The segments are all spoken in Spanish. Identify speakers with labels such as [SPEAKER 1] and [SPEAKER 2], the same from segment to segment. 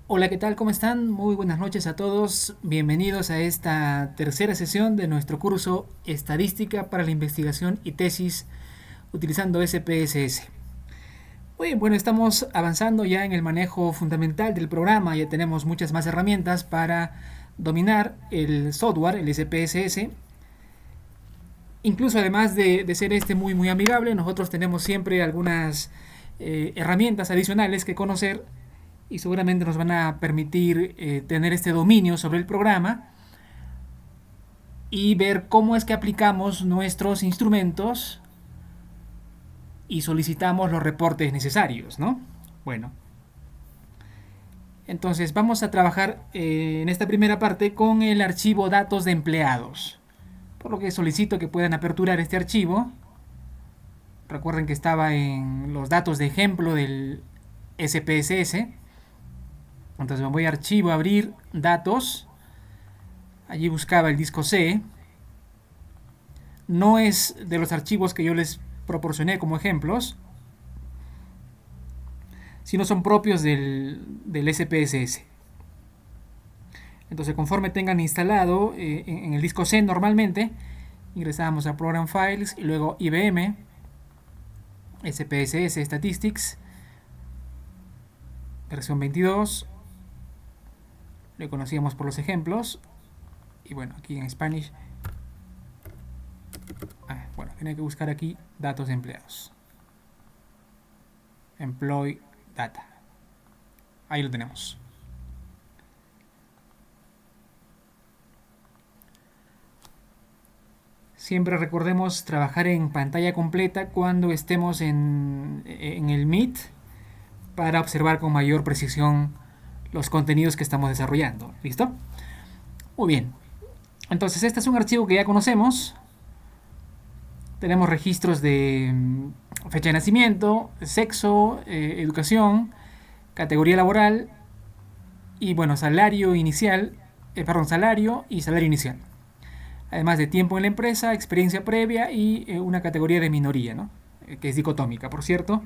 [SPEAKER 1] Hola, ¿qué tal? ¿Cómo están? Muy buenas noches a todos. Bienvenidos a esta tercera sesión de nuestro curso Estadística para la Investigación y Tesis utilizando SPSS. Muy bien, bueno, estamos avanzando ya en el manejo fundamental del programa. Ya tenemos muchas más herramientas para dominar el software, el SPSS. Incluso además de ser este muy amigable, nosotros tenemos siempre algunas herramientas adicionales que conocer y seguramente nos van a permitir tener este dominio sobre el programa y ver cómo es que aplicamos nuestros instrumentos y solicitamos los reportes necesarios, ¿no? Bueno, entonces vamos a trabajar en esta primera parte con el archivo datos de empleados, por lo que solicito que puedan aperturar este archivo. Recuerden que estaba en los datos de ejemplo del SPSS. Entonces me voy a archivo, abrir datos. Allí buscaba el disco C. No es de los archivos que yo les proporcioné como ejemplos, sino son propios del SPSS. Entonces, conforme tengan instalado en el disco C normalmente, ingresamos a Program Files y luego IBM, SPSS Statistics, versión 22. Lo conocíamos por los ejemplos. Y bueno, aquí en Spanish. Bueno, tiene que buscar aquí datos de empleados. Employee Data. Ahí lo tenemos. Siempre recordemos trabajar en pantalla completa cuando estemos en el Meet para observar con mayor precisión los contenidos que estamos desarrollando. ¿Listo? Muy bien. Entonces este es un archivo que ya conocemos. Tenemos registros de fecha de nacimiento, sexo, educación, categoría laboral y bueno, salario inicial, salario y salario inicial. Además de tiempo en la empresa, experiencia previa y una categoría de minoría, ¿no? Que es dicotómica, por cierto.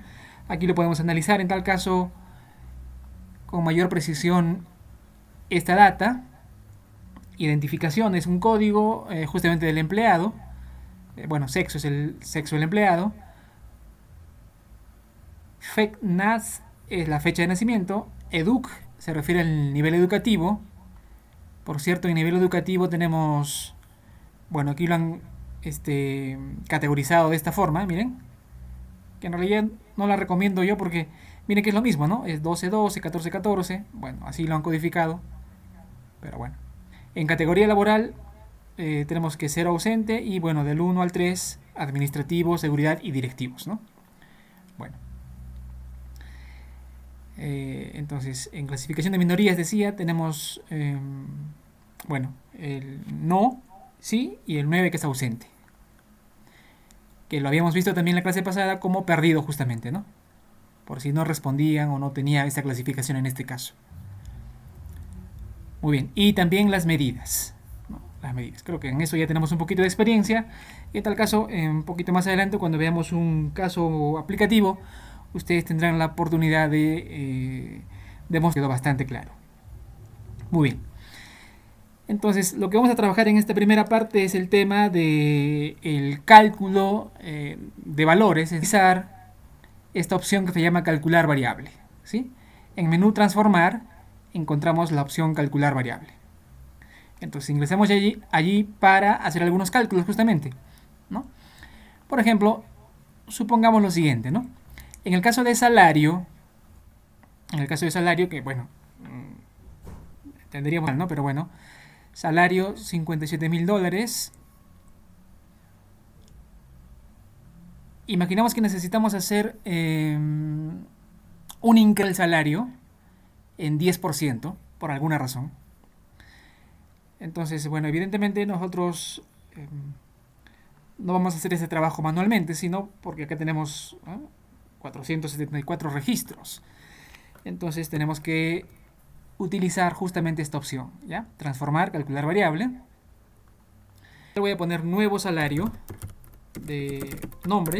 [SPEAKER 1] Aquí lo podemos analizar en tal caso con mayor precisión esta data. Identificación es un código justamente del empleado. Bueno, sexo es el sexo del empleado. FECNAS es la fecha de nacimiento. EDUC se refiere al nivel educativo. Por cierto, en nivel educativo tenemos, bueno, aquí lo han categorizado de esta forma, miren, que en realidad no la recomiendo yo porque miren que es lo mismo, ¿no? Es 12-12, 14-14, bueno, así lo han codificado, pero bueno. En categoría laboral tenemos que ser ausente y bueno, del 1 al 3, administrativo, seguridad y directivos, ¿no? Bueno. Entonces, en clasificación de minorías decía, tenemos, bueno, el no, sí, y el 9 que es ausente. Que lo habíamos visto también en la clase pasada como perdido justamente, ¿no? Por si no respondían o no tenía esa clasificación en este caso. Muy bien, y también las medidas, ¿no? Las medidas, creo que en eso ya tenemos un poquito de experiencia. Y en tal caso, un poquito más adelante, cuando veamos un caso aplicativo, ustedes tendrán la oportunidad de demostrar bastante claro. Muy bien. Entonces, lo que vamos a trabajar en esta primera parte es el tema del cálculo de valores, es decir, esta opción que se llama calcular variable, ¿sí? En menú transformar encontramos la opción calcular variable. Entonces ingresamos allí para hacer algunos cálculos justamente, ¿no? Por ejemplo, supongamos lo siguiente, ¿no? En el caso de salario, que bueno, tendríamos, ¿no? Pero bueno, salario $57,000. Imaginamos que necesitamos hacer un incremento del salario en 10% por alguna razón. Entonces, bueno, evidentemente nosotros no vamos a hacer ese trabajo manualmente, sino porque acá tenemos 474 registros. Entonces tenemos que utilizar justamente esta opción, ¿ya? Transformar, calcular variable. Le voy a poner nuevo salario de nombre.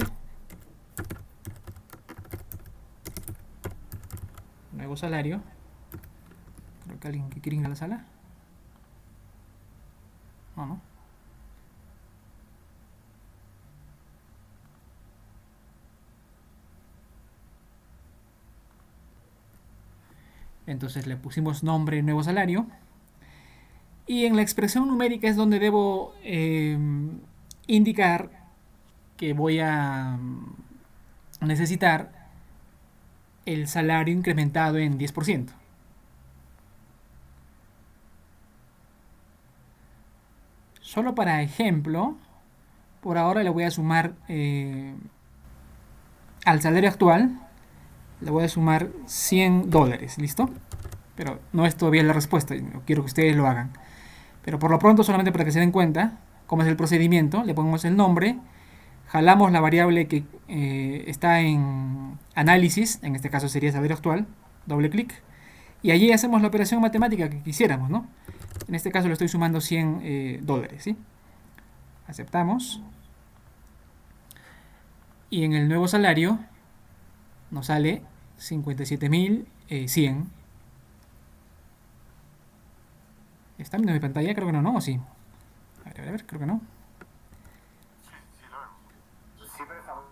[SPEAKER 1] Nuevo salario. Acá alguien que quiere ir a la sala. No, no. Entonces le pusimos nombre nuevo salario. Y en la expresión numérica es donde debo indicar que voy a necesitar el salario incrementado en 10%. Solo para ejemplo, por ahora le voy a sumar al salario actual, le voy a sumar $100, ¿listo? Pero no es todavía la respuesta, quiero que ustedes lo hagan. Pero por lo pronto, solamente para que se den cuenta cómo es el procedimiento, le ponemos el nombre, jalamos la variable que está en análisis, en este caso sería salario actual, doble clic, y allí hacemos la operación matemática que quisiéramos, ¿no? En este caso le estoy sumando $100, ¿sí? Aceptamos. Y en el nuevo salario nos sale 57.100. ¿Está viendo mi pantalla? Creo que no, ¿no? ¿O sí? A ver, creo que no.
[SPEAKER 2] Sí, sí lo vemos. Sí, pero estamos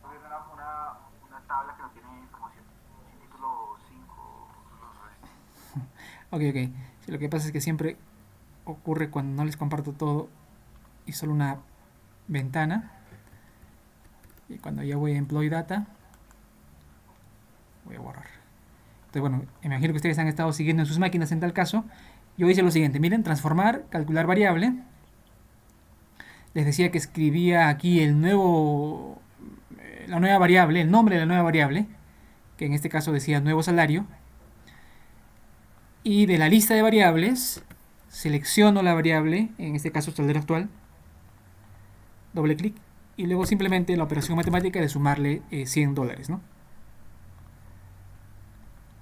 [SPEAKER 2] viendo una tabla que no tiene información. Sin título 5, los restos.
[SPEAKER 1] Ok, ok. Sí, lo que pasa es que siempre ocurre cuando no les comparto todo y solo una ventana. Y cuando ya voy a Employee Data, voy a borrar. Entonces, bueno, imagino que ustedes han estado siguiendo en sus máquinas en tal caso. Yo hice lo siguiente, miren, transformar, calcular variable. Les decía que escribía aquí la nueva variable, el nombre de la nueva variable, que en este caso decía nuevo salario. Y de la lista de variables, selecciono la variable, en este caso salario actual, doble clic, y luego simplemente la operación matemática de sumarle $100, ¿no?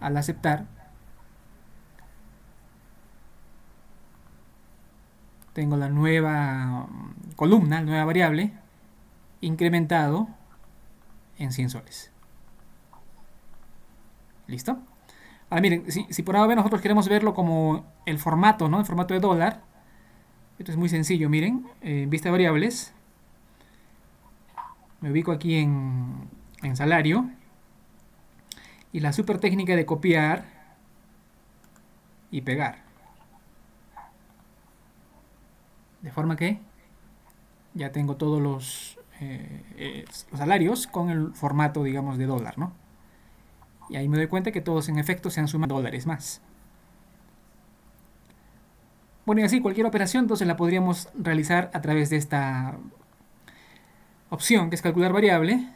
[SPEAKER 1] Al aceptar, tengo la nueva columna, la nueva variable, incrementado en 100 soles. ¿Listo? Ahora miren, si por ahora nosotros queremos verlo como el formato, ¿no? El formato de dólar. Esto es muy sencillo, miren. En vista de variables, me ubico aquí en salario. Y la super técnica de copiar y pegar. De forma que ya tengo todos los salarios con el formato, digamos, de dólar, ¿no? Y ahí me doy cuenta que todos en efecto se han sumado dólares más. Bueno, y así cualquier operación entonces la podríamos realizar a través de esta opción que es calcular variable.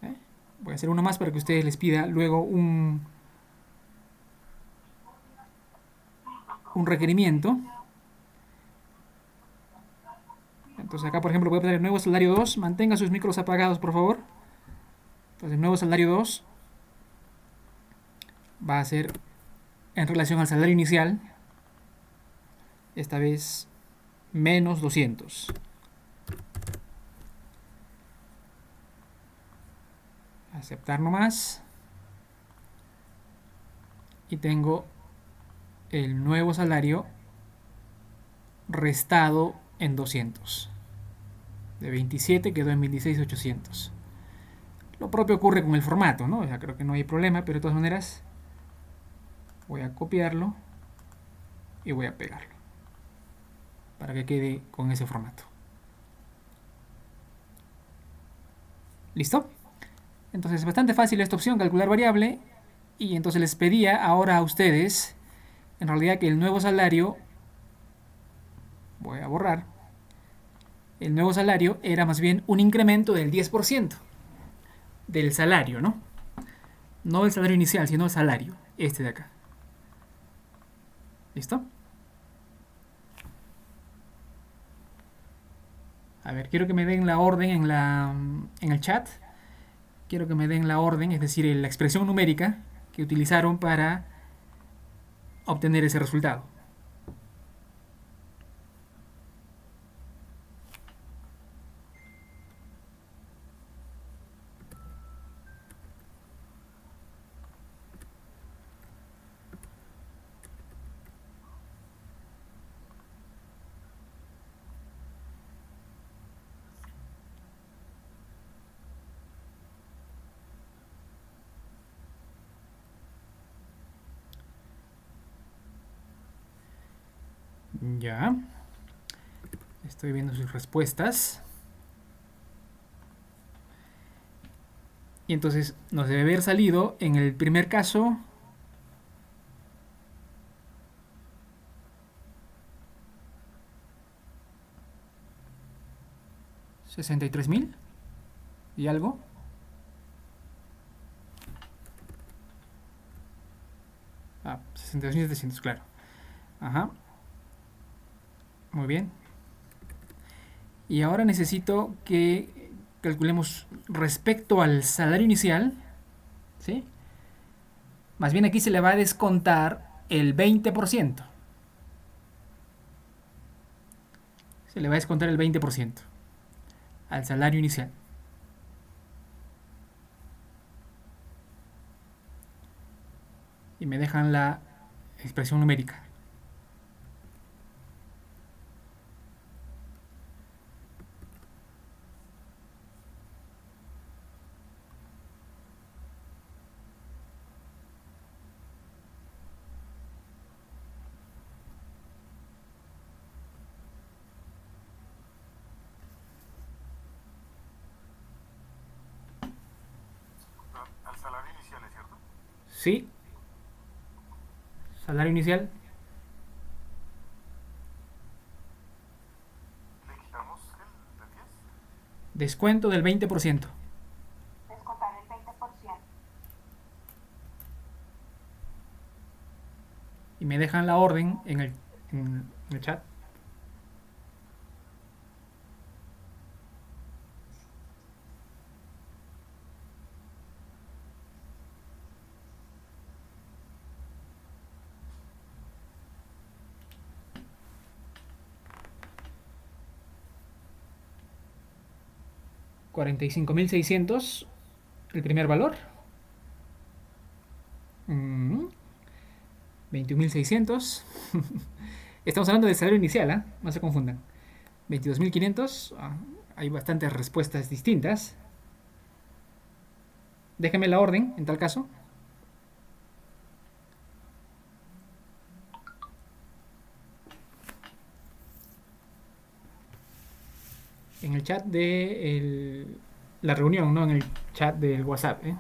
[SPEAKER 1] ¿Eh? Voy a hacer uno más para que ustedes les pida luego un requerimiento. Entonces acá por ejemplo voy a poner nuevo salario 2. Mantenga sus micros apagados por favor. Entonces nuevo salario 2 va a ser en relación al salario inicial. Esta vez menos 200. Aceptar nomás. Y tengo el nuevo salario restado en 200. De 27 quedó en 26.800. Lo propio ocurre con el formato, ¿no? O sea, creo que no hay problema, pero de todas maneras voy a copiarlo y voy a pegarlo para que quede con ese formato. ¿Listo? Entonces es bastante fácil esta opción, calcular variable. Y entonces les pedía ahora a ustedes, en realidad, que el nuevo salario, voy a borrar, el nuevo salario era más bien un incremento del 10% del salario, ¿no? No el salario inicial, sino el salario, este de acá. ¿Listo? A ver, quiero que me den la orden en el chat. Quiero que me den la orden, es decir, la expresión numérica que utilizaron para obtener ese resultado. Ya. Estoy viendo sus respuestas. Y entonces nos debe haber salido en el primer caso 63.000 y algo. Ah, 62.700, claro. Ajá. Muy bien. Y ahora necesito que calculemos respecto al salario inicial, ¿sí? Más bien aquí se le va a descontar el 20%. Se le va a descontar el 20% al salario inicial. Y me dejan la expresión numérica.
[SPEAKER 2] Al salario inicial, ¿es cierto?
[SPEAKER 1] ¿Sí? Salario inicial,
[SPEAKER 2] Le quitamos el 10.
[SPEAKER 1] descuento del 20%.
[SPEAKER 3] Descontar el 20%.
[SPEAKER 1] Y me dejan la orden en el chat. $45.600 el primer valor. 21.600. Estamos hablando del salario inicial, ¿eh? No se confundan. 22.500. Hay bastantes respuestas distintas. Déjeme la orden, en tal caso. En el chat de la reunión, no en el chat del WhatsApp, ¿eh?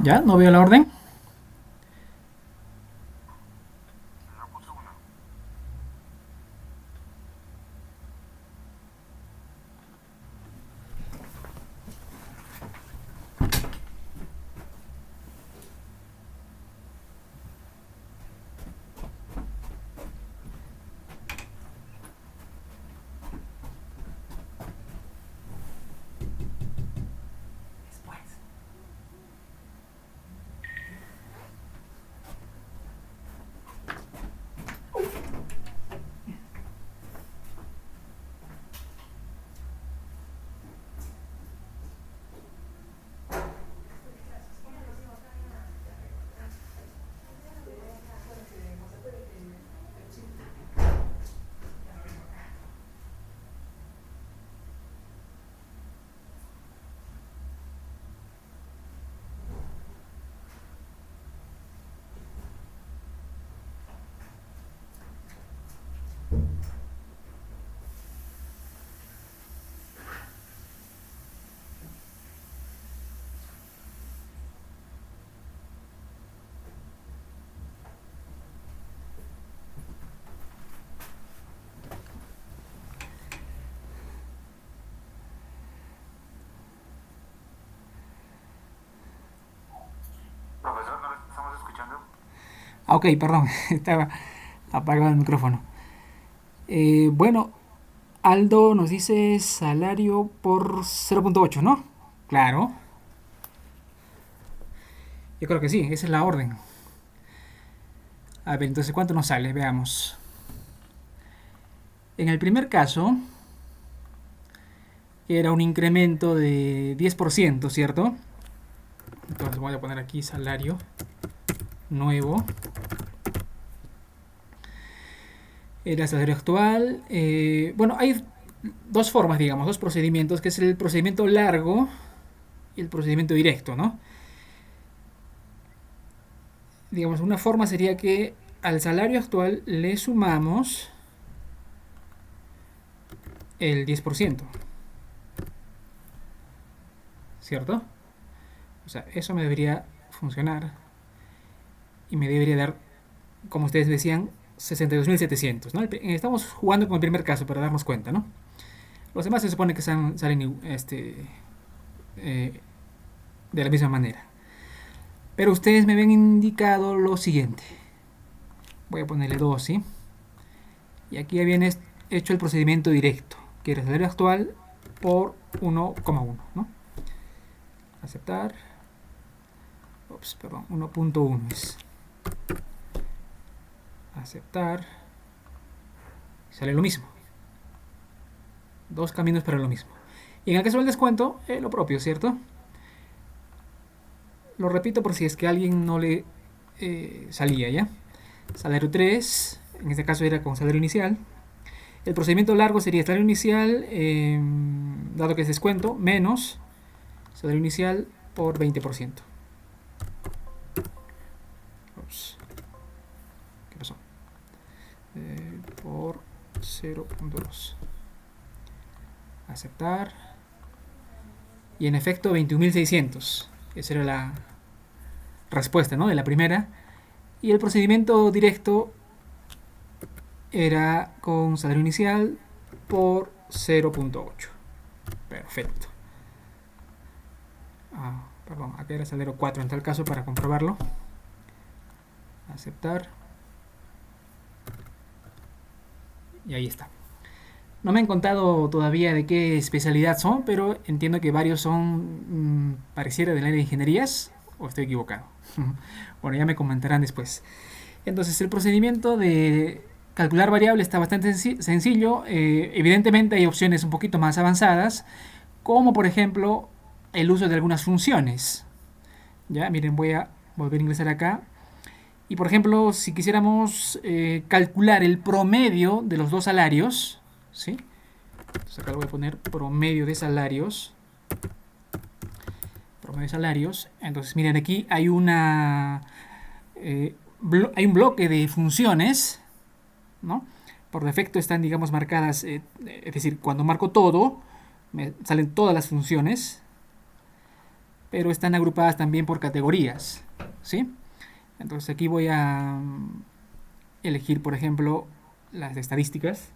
[SPEAKER 1] ¿Ya? ¿No veo la orden?
[SPEAKER 2] No puse una. Profesor, no le estamos escuchando.
[SPEAKER 1] Ah, ok, perdón. Estaba apagado el micrófono. Bueno, Aldo nos dice salario por 0.8, ¿no? Claro. Yo creo que sí, esa es la orden. A ver, entonces, ¿cuánto nos sale? Veamos. En el primer caso, era un incremento de 10%, ¿cierto? Entonces voy a poner aquí salario nuevo. Era salario actual. Bueno, hay dos formas, digamos, dos procedimientos, que es el procedimiento largo y el procedimiento directo, ¿no? Digamos, una forma sería que al salario actual le sumamos el 10%, ¿cierto? O sea, eso me debería funcionar y me debería dar, como ustedes decían, 62.700, ¿no? Estamos jugando con el primer caso para darnos cuenta, ¿no? Los demás se supone que salen de la misma manera. Pero ustedes me habían indicado lo siguiente. Voy a ponerle 2, ¿sí? Y aquí habían hecho el procedimiento directo, que era el salario actual por 1,1, ¿no? Aceptar. Ups, perdón, 1.1 es. Aceptar. Sale lo mismo. Dos caminos para lo mismo. Y en el caso del descuento, lo propio, ¿cierto? Lo repito por si es que a alguien no le salía, ¿ya? Salario 3, en este caso era con salario inicial. El procedimiento largo sería salario inicial, dado que es descuento, menos salario inicial por 20%. Ups. ¿Qué pasó? Por 0.2. Aceptar. Y en efecto 21.600. Esa era la respuesta, ¿no? De la primera. Y el procedimiento directo era con salario inicial por 0.8. Perfecto. Perdón, acá era salario 4 en tal caso para comprobarlo. Aceptar. Y ahí está. No me han contado todavía de qué especialidad son, pero entiendo que varios son, pareciera del área de ingenierías, o estoy equivocado. Bueno, ya me comentarán después. Entonces, el procedimiento de calcular variable está bastante sencillo. Evidentemente hay opciones un poquito más avanzadas, como por ejemplo el uso de algunas funciones. Ya, miren, voy a volver a ingresar acá. Y por ejemplo, si quisiéramos calcular el promedio de los dos salarios, ¿sí? Entonces acá le voy a poner promedio de salarios. Promedio de salarios. Entonces, miren, aquí hay una hay un bloque de funciones, ¿no? Por defecto están, digamos, marcadas, es decir, cuando marco todo, me salen todas las funciones, pero están agrupadas también por categorías, ¿sí? Entonces aquí voy a elegir, por ejemplo, las estadísticas.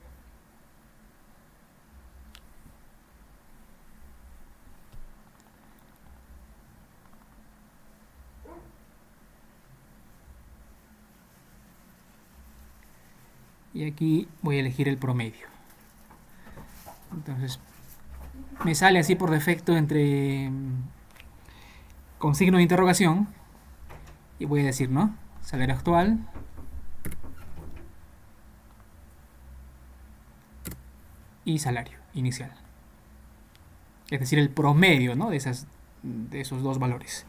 [SPEAKER 1] Y aquí voy a elegir el promedio. Entonces me sale así por defecto con signo de interrogación. Y voy a decir, ¿no? Salario actual. Y salario inicial. Es decir, el promedio, ¿no? de esos dos valores.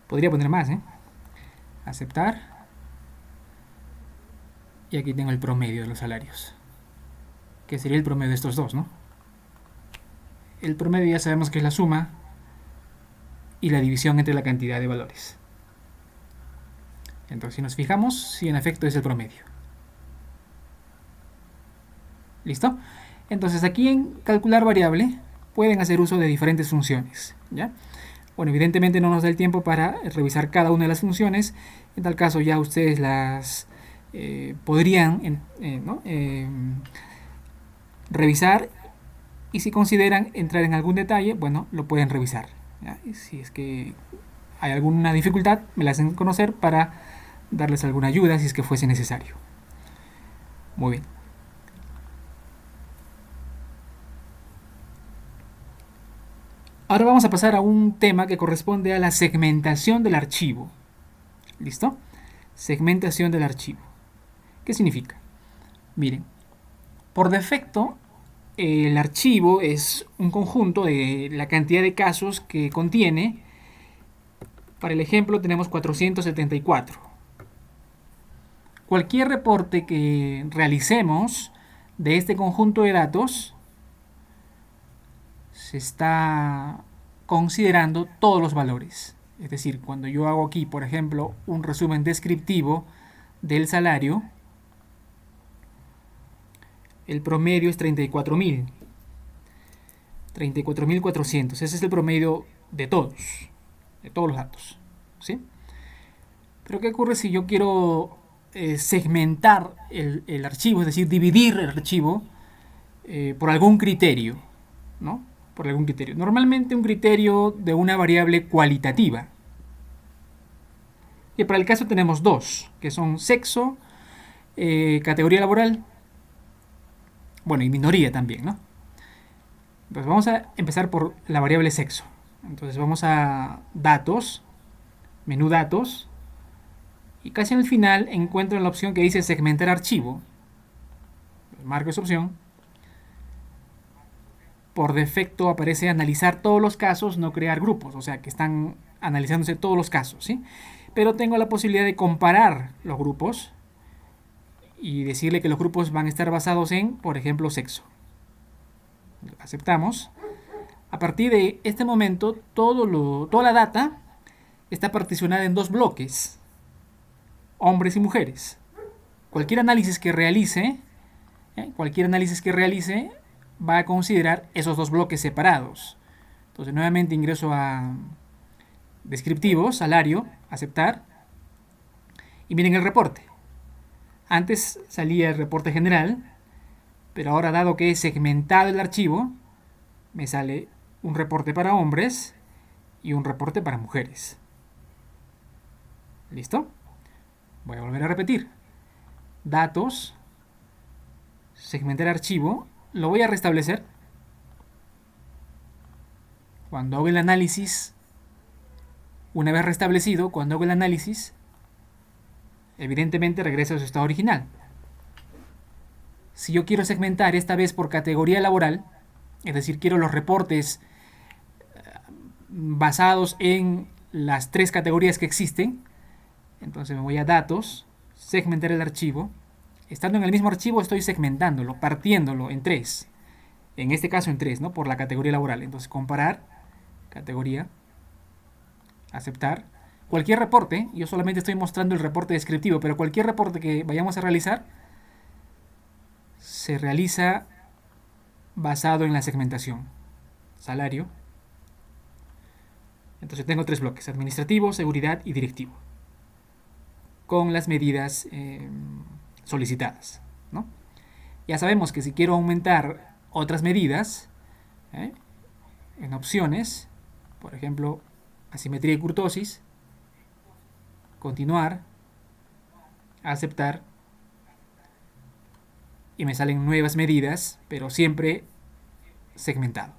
[SPEAKER 1] Podría poner más, ¿eh? Aceptar. Y aquí tengo el promedio de los salarios, que sería el promedio de estos dos, ¿no? El promedio ya sabemos que es la suma y la división entre la cantidad de valores. Entonces, si nos fijamos, sí, en efecto es el promedio. ¿Listo? Entonces, aquí en calcular variable pueden hacer uso de diferentes funciones, ¿ya? Bueno, evidentemente no nos da el tiempo para revisar cada una de las funciones. En tal caso, ya ustedes las podrían ¿no? revisar, y si consideran entrar en algún detalle, bueno, lo pueden revisar, ¿ya? Y si es que hay alguna dificultad, me la hacen conocer para darles alguna ayuda si es que fuese necesario. Muy bien. Ahora vamos a pasar a un tema que corresponde a la segmentación del archivo. ¿Listo? Segmentación del archivo. ¿Qué significa? Miren, Por defecto, el archivo es un conjunto de la cantidad de casos que contiene. Para el ejemplo tenemos 474. Cualquier reporte que realicemos de este conjunto de datos se está considerando todos los valores. Es decir, cuando yo hago aquí, por ejemplo, un resumen descriptivo del salario, el promedio es 34.000. 34.400. Ese es el promedio de todos los datos. ¿Sí? Pero ¿qué ocurre si yo quiero segmentar el archivo, es decir, dividir el archivo por algún criterio, ¿no? Por algún criterio. Normalmente un criterio de una variable cualitativa. Y para el caso tenemos dos, que son sexo, categoría laboral, bueno, y minoría también, ¿no? Entonces vamos a empezar por la variable sexo. Entonces vamos a datos, menú datos, y casi al final encuentro la opción que dice segmentar archivo. Marco esa opción. Por defecto aparece analizar todos los casos, no crear grupos, o sea que están analizándose todos los casos, ¿sí? Pero tengo la posibilidad de comparar los grupos y decirle que los grupos van a estar basados en, por ejemplo, sexo. Aceptamos. A partir de este momento, toda la data está particionada en dos bloques, hombres y mujeres. Cualquier análisis que realice va a considerar esos dos bloques separados. Entonces nuevamente ingreso a descriptivo, salario, aceptar, y miren el reporte. Antes salía el reporte general, pero ahora, dado que he segmentado el archivo, me sale un reporte para hombres y un reporte para mujeres. ¿Listo? Voy a volver a repetir. Datos, segmentar archivo, lo voy a restablecer. Cuando hago el análisis, una vez restablecido, cuando hago el análisis, evidentemente regresa a su estado original. Si yo quiero segmentar esta vez por categoría laboral, es decir, quiero los reportes basados en las tres categorías que existen, entonces me voy a datos, segmentar el archivo. Estando en el mismo archivo estoy segmentándolo, partiéndolo en tres. En este caso en tres, ¿no? Por la categoría laboral. Entonces comparar, categoría, aceptar. Cualquier reporte, yo solamente estoy mostrando el reporte descriptivo, pero cualquier reporte que vayamos a realizar se realiza basado en la segmentación. Salario. Entonces tengo tres bloques: administrativo, seguridad y directivo, con las medidas solicitadas, ¿no? Ya sabemos que si quiero aumentar otras medidas, en opciones, por ejemplo, asimetría y kurtosis, continuar, aceptar, y me salen nuevas medidas, pero siempre segmentado.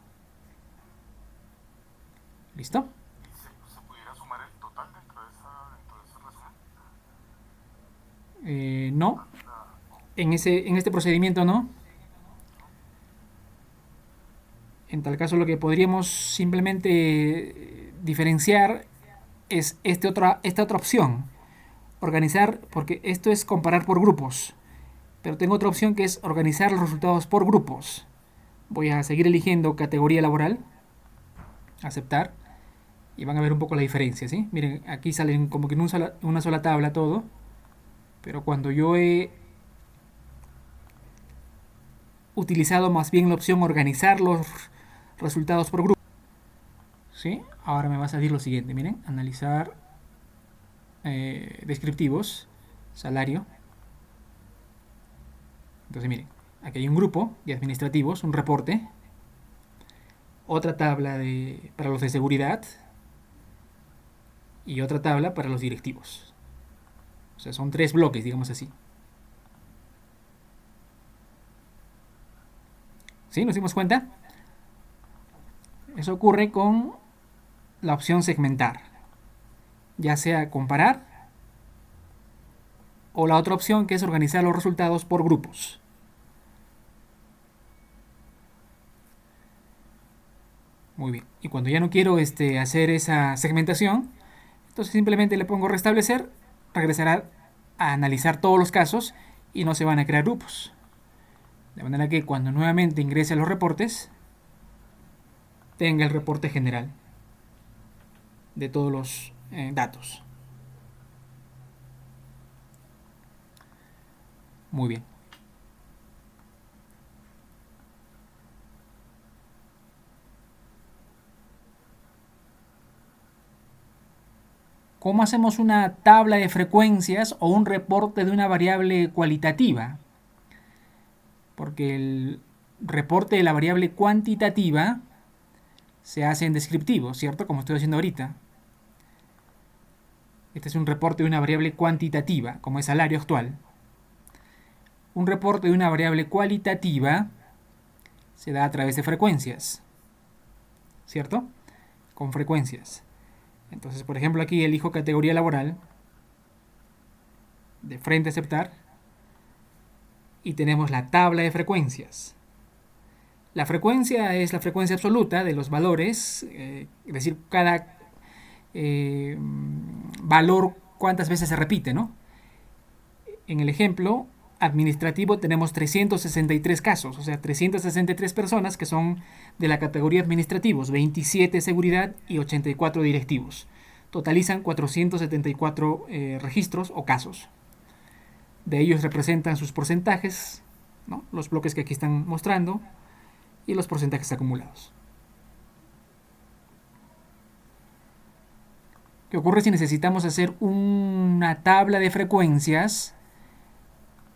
[SPEAKER 1] ¿Listo?
[SPEAKER 2] ¿Se pudiera sumar el total dentro de ese resumen?
[SPEAKER 1] No, en este procedimiento no. En tal caso lo que podríamos simplemente diferenciar es esta otra opción. Organizar, porque esto es comparar por grupos. Pero tengo otra opción que es organizar los resultados por grupos. Voy a seguir eligiendo categoría laboral. Aceptar. Y van a ver un poco la diferencia, ¿sí? Miren, aquí salen como que en una sola tabla todo. Pero cuando yo he utilizado más bien la opción organizar los resultados por grupo, ¿sí? Ahora me va a salir lo siguiente, miren, analizar descriptivos, salario. Entonces miren, aquí hay un grupo de administrativos, un reporte, otra tabla para los de seguridad y otra tabla para los directivos. O sea, son tres bloques, digamos así. ¿Sí? ¿Nos dimos cuenta? Eso ocurre con la opción segmentar, ya sea comparar o la otra opción que es organizar los resultados por grupos. Muy bien. Y cuando ya no quiero hacer esa segmentación, entonces simplemente le pongo restablecer, regresará a analizar todos los casos y no se van a crear grupos. De manera que cuando nuevamente ingrese a los reportes, tenga el reporte general de todos los datos. Muy bien. ¿Cómo hacemos una tabla de frecuencias o un reporte de una variable cualitativa? Porque el reporte de la variable cuantitativa se hace en descriptivo, ¿cierto? Como estoy haciendo ahorita. Este es un reporte de una variable cuantitativa, como es salario actual. Un reporte de una variable cualitativa se da a través de frecuencias, ¿cierto? Con frecuencias. Entonces, por ejemplo, aquí elijo categoría laboral, de frente a aceptar, y tenemos la tabla de frecuencias. La frecuencia es la frecuencia absoluta de los valores, es decir, cada valor cuántas veces se repite, ¿no? En el ejemplo administrativo tenemos 363 casos, o sea, 363 personas que son de la categoría administrativos, 27 seguridad y 84 directivos. Totalizan 474 registros o casos. De ellos representan sus porcentajes, ¿no? Los bloques que aquí están mostrando y los porcentajes acumulados. ¿Qué ocurre si necesitamos hacer una tabla de frecuencias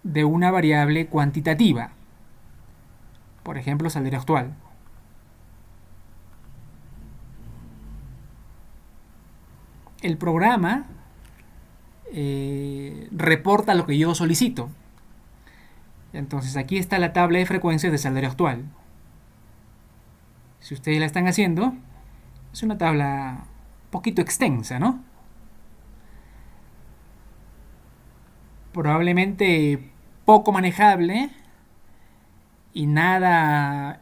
[SPEAKER 1] de una variable cuantitativa? Por ejemplo, salario actual. El programa reporta lo que yo solicito. Entonces aquí está la tabla de frecuencias de salario actual. Si ustedes la están haciendo, es una tabla un poquito extensa, ¿no? Probablemente poco manejable y nada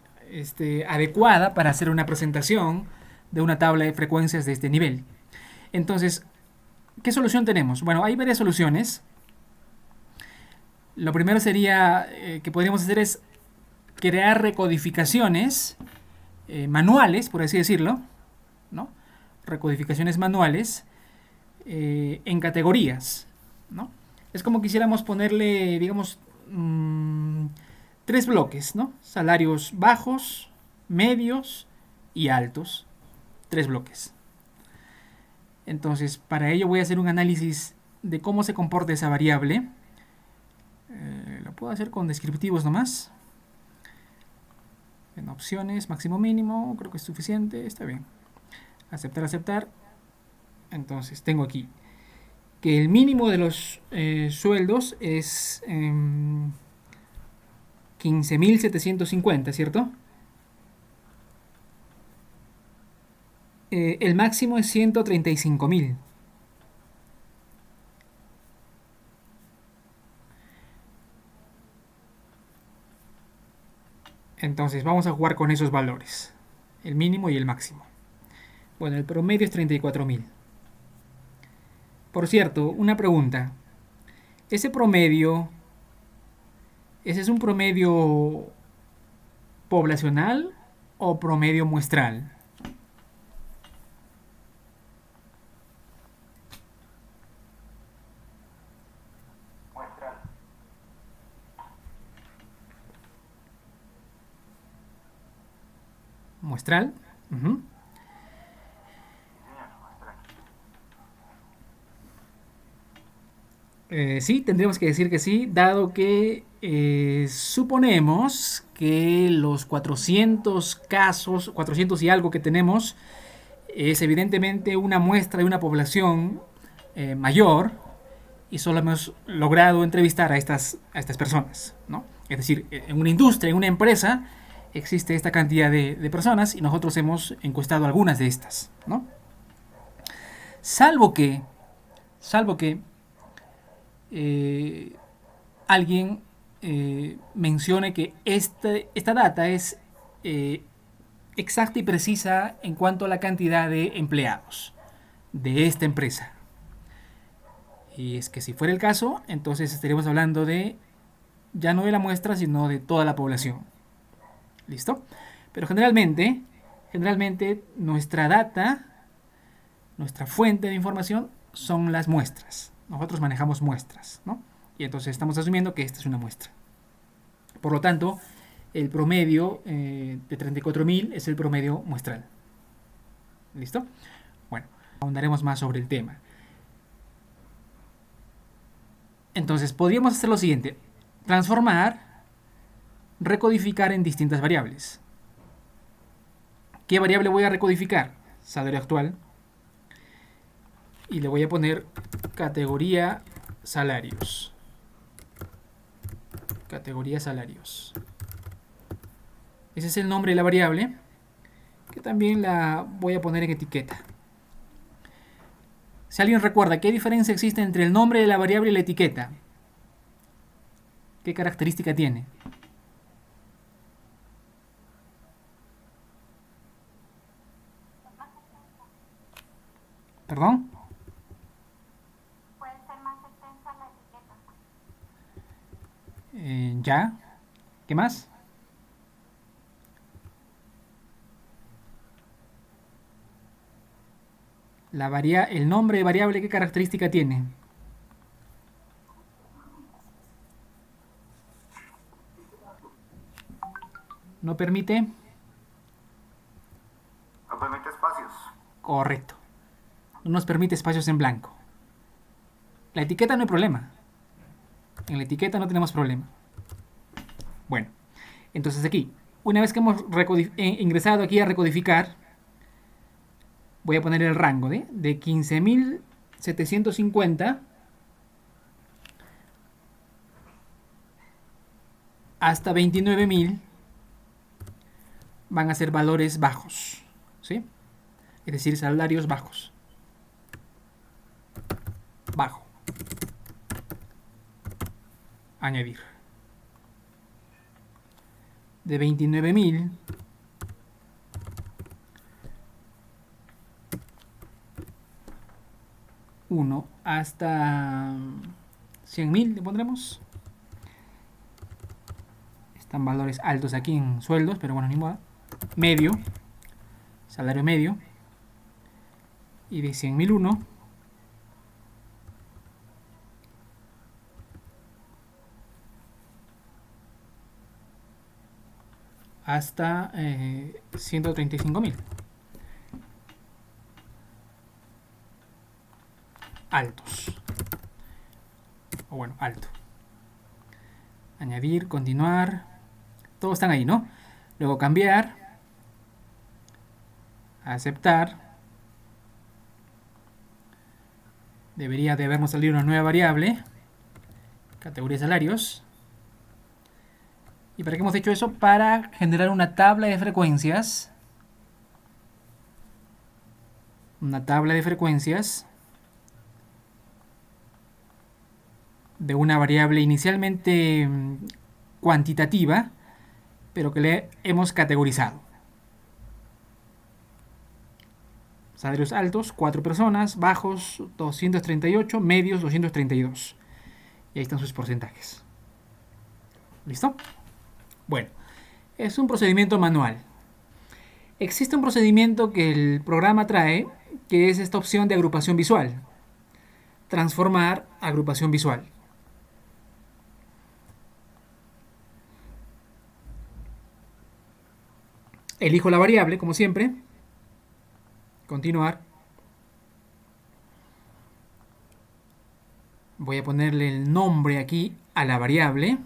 [SPEAKER 1] adecuada para hacer una presentación de una tabla de frecuencias de este nivel. Entonces, ¿qué solución tenemos? Bueno, hay varias soluciones. Lo primero sería que podríamos hacer es crear recodificaciones manuales, por así decirlo, ¿no? Recodificaciones manuales en categorías, ¿no? Es como quisiéramos ponerle, digamos, tres bloques, ¿no? Salarios bajos, medios y altos. Tres bloques. Entonces, para ello voy a hacer un análisis de cómo se comporta esa variable. Lo puedo hacer con descriptivos nomás. En opciones, máximo mínimo, creo que es suficiente, está bien. Aceptar, aceptar. Entonces, tengo aquí que el mínimo de los sueldos es 15.750, ¿cierto? El máximo es 135.000. Entonces vamos a jugar con esos valores, el mínimo y el máximo. Bueno, el promedio es 34.000. Por cierto, una pregunta. Ese promedio, ¿ese es un promedio poblacional o promedio muestral?
[SPEAKER 2] Muestral.
[SPEAKER 1] Muestral. Ujú.
[SPEAKER 2] Sí, señor, muestral.
[SPEAKER 1] Sí, tendríamos que decir que sí, dado que suponemos que los 400 casos, 400 y algo que tenemos, es evidentemente una muestra de una población mayor y solo hemos logrado entrevistar a estas personas, ¿no? Es decir, en una industria, en una empresa, existe esta cantidad de personas y nosotros hemos encuestado algunas de estas, ¿no? Salvo que eh, alguien mencione que esta data es exacta y precisa en cuanto a la cantidad de empleados de esta empresa. Y es que si fuera el caso, entonces estaríamos hablando de ya no de la muestra, sino de toda la población. ¿Listo? Pero generalmente nuestra data, nuestra fuente de información son las muestras. Nosotros manejamos muestras, ¿no? Y entonces estamos asumiendo que esta es una muestra. Por lo tanto, el promedio de 34.000 es el promedio muestral. ¿Listo? Bueno, ahondaremos más sobre el tema. Entonces, podríamos hacer lo siguiente. Transformar, recodificar en distintas variables. ¿Qué variable voy a recodificar? Salario actual. Y le voy a poner categoría salarios. Categoría salarios. Ese es el nombre de la variable, que también la voy a poner en etiqueta. Si alguien recuerda, ¿qué diferencia existe entre el nombre de la variable y la etiqueta? ¿Qué característica tiene? ¿Perdón?
[SPEAKER 3] Puede ser más extensa la etiqueta.
[SPEAKER 1] ¿Ya? ¿Qué más? El nombre de variable, ¿qué característica tiene? ¿No permite?
[SPEAKER 2] No permite espacios.
[SPEAKER 1] Correcto. No nos permite espacios en blanco. La etiqueta no hay problema. En la etiqueta no tenemos problema. Bueno, entonces aquí, una vez que hemos ingresado aquí a recodificar, voy a poner el rango de 15.750 hasta 29.000 van a ser valores bajos, ¿sí? Es decir, salarios bajos. Bajo. Añadir. De 29.000 1 hasta 100.000 le pondremos. Están valores altos aquí en sueldos, pero bueno, ni modo. Medio, salario medio. Y de 100.001 hasta 135.000. Altos. O bueno, alto. Añadir, continuar. Todos están ahí, ¿no? Luego cambiar. Aceptar. Debería de habernos salido una nueva variable. Categoría salarios. ¿Y para qué hemos hecho eso? Para generar una tabla de frecuencias. Una tabla de frecuencias de una variable inicialmente cuantitativa, pero que le hemos categorizado. Salarios altos, 4 personas, bajos, 238, medios, 232. Y ahí están sus porcentajes. ¿Listo? Bueno, es un procedimiento manual. Existe un procedimiento que el programa trae, que es esta opción de agrupación visual. Transformar agrupación visual. Elijo la variable, como siempre. Continuar. Voy a ponerle el nombre aquí a la variable.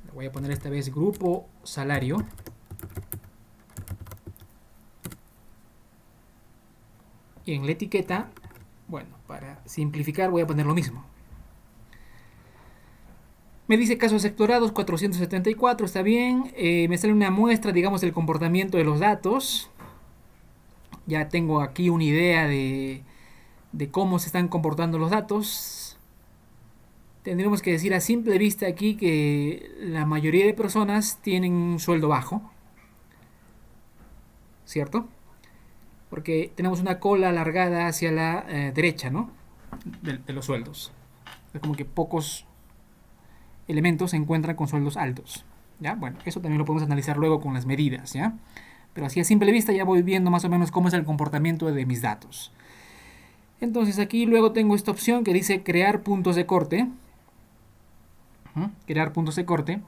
[SPEAKER 1] Le voy a poner esta vez grupo salario. Y en la etiqueta, bueno, para simplificar voy a poner lo mismo. Me dice casos sectorados 474, está bien. Me sale una muestra, digamos, del comportamiento de los datos. Ya tengo aquí una idea de cómo se están comportando los datos. Tendremos que decir a simple vista aquí que la mayoría de personas tienen un sueldo bajo. ¿cierto? Porque tenemos una cola alargada hacia la derecha, ¿no? De los sueldos. Es como que pocos elementos se encuentran con sueldos altos, ¿ya? Bueno, eso también lo podemos analizar luego con las medidas, ¿ya? Pero así a simple vista ya voy viendo más o menos cómo es el comportamiento de mis datos. Entonces aquí luego tengo esta opción que dice crear puntos de corte. Crear puntos de corte.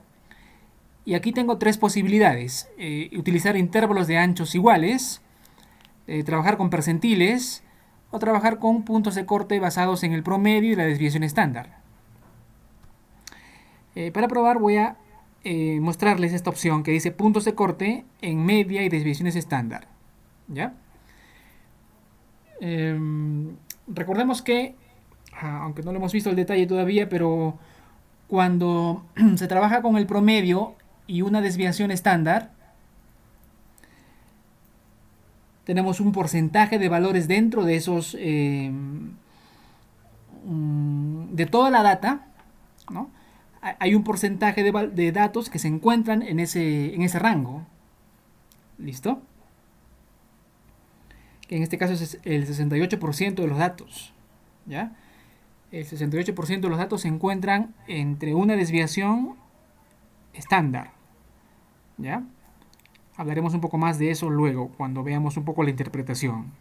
[SPEAKER 1] Y aquí tengo tres posibilidades. Utilizar intervalos de anchos iguales, trabajar con percentiles o trabajar con puntos de corte basados en el promedio y la desviación estándar. Para probar voy a mostrarles esta opción que dice puntos de corte en media y desviaciones estándar. ¿Ya? Recordemos que, aunque no lo hemos visto el detalle todavía, pero cuando se trabaja con el promedio y una desviación estándar, tenemos un porcentaje de valores dentro de esos, de toda la data, ¿no? Hay un porcentaje de datos que se encuentran en ese rango. ¿Listo? Que en este caso es el 68% de los datos. ¿Ya? El 68% de los datos se encuentran entre una desviación estándar. ¿Ya? Hablaremos un poco más de eso luego, cuando veamos un poco la interpretación.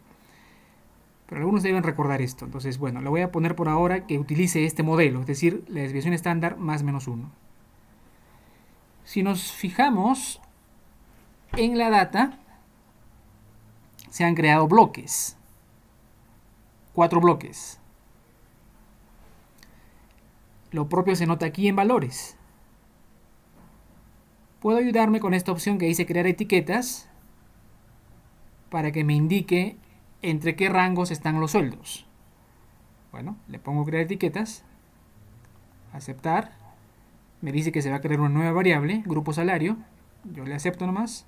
[SPEAKER 1] Pero algunos deben recordar esto. Entonces, bueno, le voy a poner por ahora que utilice este modelo, es decir, la desviación estándar más menos 1. Si nos fijamos en la data, se han creado bloques. 4 bloques. Lo propio se nota aquí en valores. Puedo ayudarme con esta opción que dice crear etiquetas para que me indique entre qué rangos están los sueldos. Bueno, le pongo crear etiquetas, aceptar, me dice que se va a crear una nueva variable, grupo salario, yo le acepto nomás.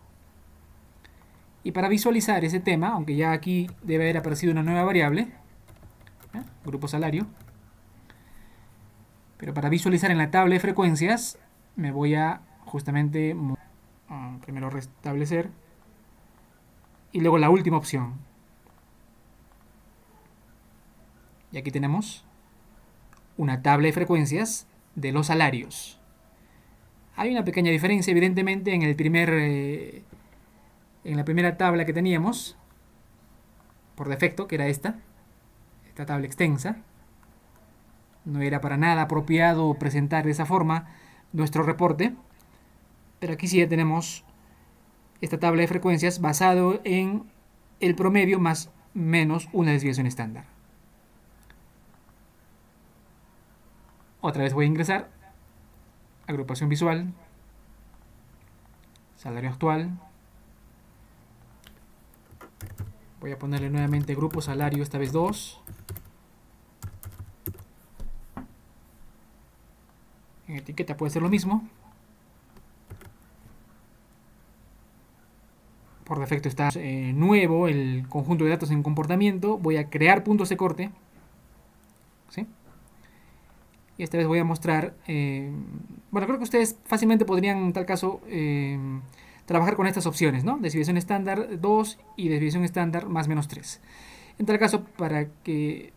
[SPEAKER 1] Y para visualizar ese tema, aunque ya aquí debe haber aparecido una nueva variable, grupo salario, pero para visualizar en la tabla de frecuencias, me voy a justamente primero restablecer y luego la última opción. Y aquí tenemos una tabla de frecuencias de los salarios. Hay una pequeña diferencia, evidentemente, en la primera tabla que teníamos, por defecto, que era esta tabla extensa. No era para nada apropiado presentar de esa forma nuestro reporte, pero aquí sí ya tenemos esta tabla de frecuencias basado en el promedio más menos una desviación estándar. Otra vez voy a ingresar, agrupación visual, salario actual. Voy a ponerle nuevamente grupo salario, esta vez 2. En etiqueta puede ser lo mismo. Por defecto está nuevo el conjunto de datos en comportamiento. Voy a crear puntos de corte. ¿Sí? Y esta vez voy a mostrar... bueno, creo que ustedes fácilmente podrían, en tal caso, trabajar con estas opciones, ¿no? Desviación estándar 2 y desviación estándar más menos 3. En tal caso, para que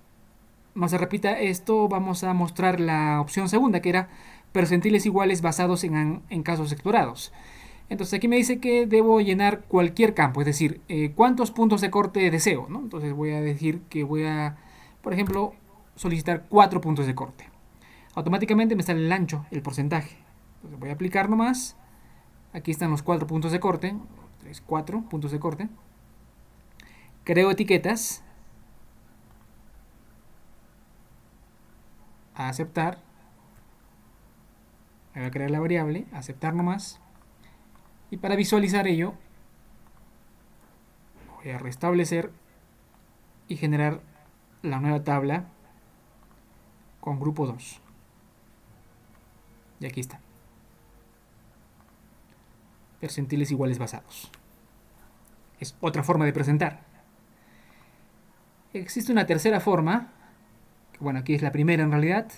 [SPEAKER 1] no se repita esto, vamos a mostrar la opción segunda, que era percentiles iguales basados en casos explorados. Entonces aquí me dice que debo llenar cualquier campo, es decir, cuántos puntos de corte deseo, ¿no? Entonces voy a decir que voy a, por ejemplo, solicitar 4 puntos de corte. Automáticamente me sale el ancho, el porcentaje. Entonces voy a aplicar nomás. Aquí están los 4 puntos de corte. 4 puntos de corte. Creo etiquetas. A aceptar. Voy a crear la variable. Aceptar nomás. Y para visualizar ello, voy a restablecer y generar la nueva tabla con grupo 2. Y aquí está. Percentiles iguales basados. Es otra forma de presentar. Existe una tercera forma, que bueno, aquí es la primera en realidad.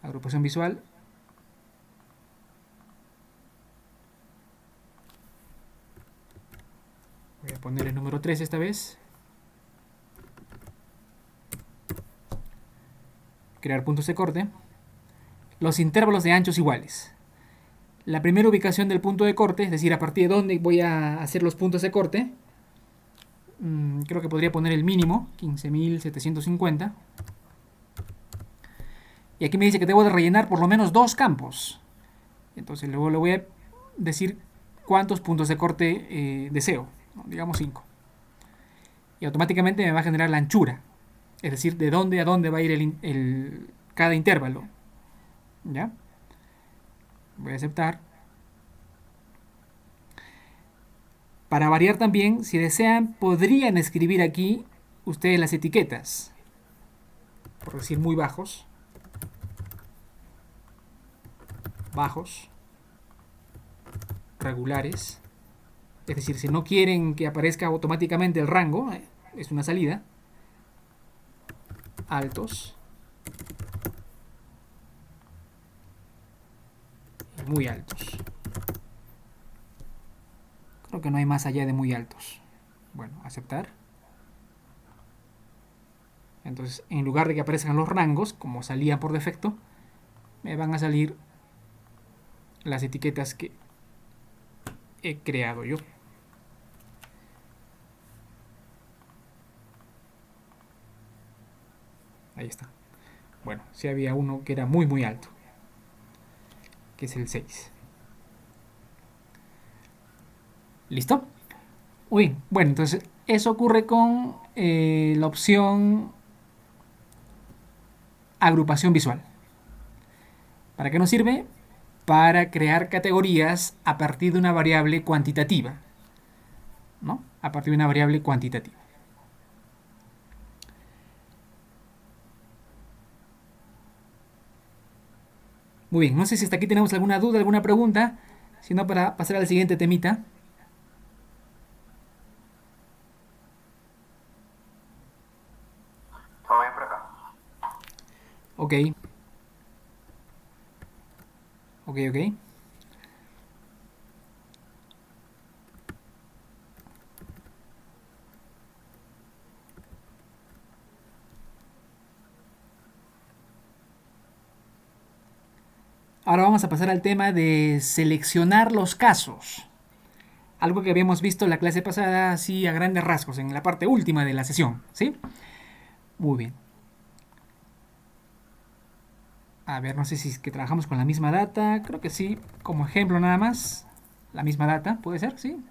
[SPEAKER 1] Agrupación visual. Voy a poner el número 3 esta vez. Crear puntos de corte. Los intervalos de anchos iguales. La primera ubicación del punto de corte, es decir, a partir de dónde voy a hacer los puntos de corte, creo que podría poner el mínimo, 15.750. Y aquí me dice que debo de rellenar por lo menos 2 campos. Entonces luego le voy a decir cuántos puntos de corte deseo, ¿no? Digamos 5. Y automáticamente me va a generar la anchura, es decir, de dónde a dónde va a ir cada intervalo. ¿Ya? Voy a aceptar. Para variar también, si desean, podrían escribir aquí ustedes las etiquetas, por decir muy bajos, bajos, regulares. Es decir, si no quieren que aparezca automáticamente el rango, es una salida. Altos. Y muy altos. Creo que no hay más allá de muy altos. Bueno, aceptar. Entonces, en lugar de que aparezcan los rangos, como salían por defecto, me van a salir las etiquetas que he creado yo. Ahí está. Bueno, si había uno que era muy muy alto, que es el 6. ¿Listo? Uy, bueno, entonces eso ocurre con la opción agrupación visual. ¿Para qué nos sirve? Para crear categorías a partir de una variable cuantitativa, ¿no? A partir de una variable cuantitativa. Muy bien, no sé si hasta aquí tenemos alguna duda, alguna pregunta, si no, para pasar al siguiente temita.
[SPEAKER 2] Todo bien por acá.
[SPEAKER 1] Ok. Ok. Ahora vamos a pasar al tema de seleccionar los casos. Algo que habíamos visto en la clase pasada, así a grandes rasgos, en la parte última de la sesión, ¿sí? Muy bien. A ver, no sé si es que trabajamos con la misma data. Creo que sí, como ejemplo nada más. La misma data, ¿puede ser? Sí.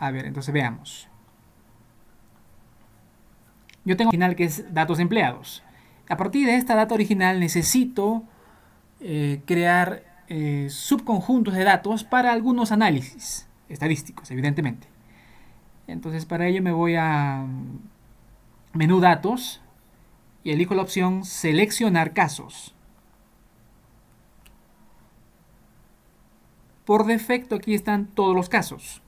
[SPEAKER 1] A ver, entonces veamos. Yo tengo original que es datos empleados. A partir de esta data original necesito crear subconjuntos de datos para algunos análisis estadísticos, evidentemente. Entonces para ello me voy a menú datos y elijo la opción seleccionar casos. Por defecto aquí están todos los casos.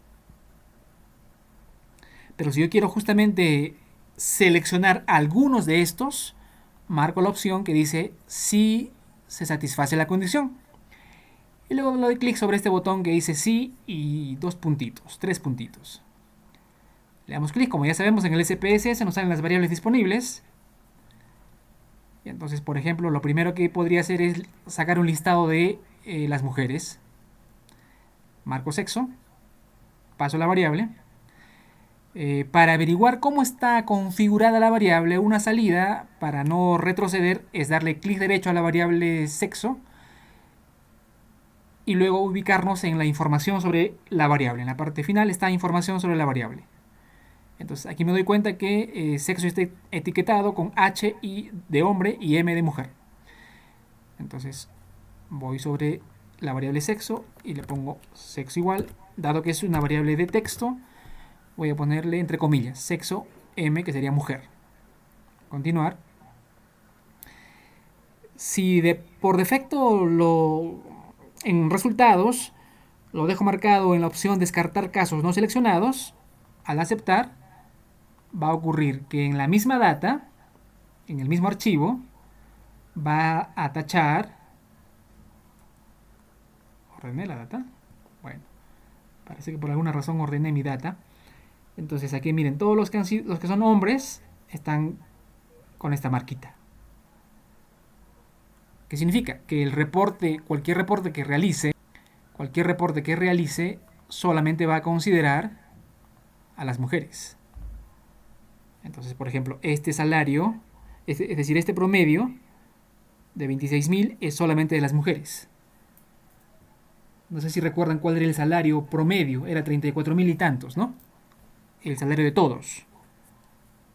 [SPEAKER 1] Pero si yo quiero justamente seleccionar algunos de estos, marco la opción que dice si se satisface la condición. Y luego le doy clic sobre este botón que dice sí y 2 puntitos, 3 puntitos. Le damos clic, como ya sabemos en el SPSS nos salen las variables disponibles. Y entonces, por ejemplo, lo primero que podría hacer es sacar un listado de las mujeres. Marco sexo, paso la variable. Para averiguar cómo está configurada la variable, una salida para no retroceder es darle clic derecho a la variable sexo y luego ubicarnos en la información sobre la variable. En la parte final está información sobre la variable. Entonces aquí me doy cuenta que sexo está etiquetado con H de hombre y M de mujer. Entonces voy sobre la variable sexo y le pongo sexo igual. Dado que es una variable de texto, voy a ponerle entre comillas sexo M, que sería mujer. Continuar. Si por defecto en resultados lo dejo marcado en la opción descartar casos no seleccionados, al aceptar va a ocurrir que en la misma data, en el mismo archivo, va a tachar. ¿Ordené la data? Bueno, parece que por alguna razón ordené mi data. Entonces aquí miren, todos los que son hombres están con esta marquita. ¿Qué significa? Que el reporte, cualquier reporte que realice solamente va a considerar a las mujeres. Entonces, por ejemplo, este salario, es decir, este promedio de 26.000 es solamente de las mujeres. No sé si recuerdan cuál era el salario promedio, era 34.000 y tantos, ¿no? El salario de todos.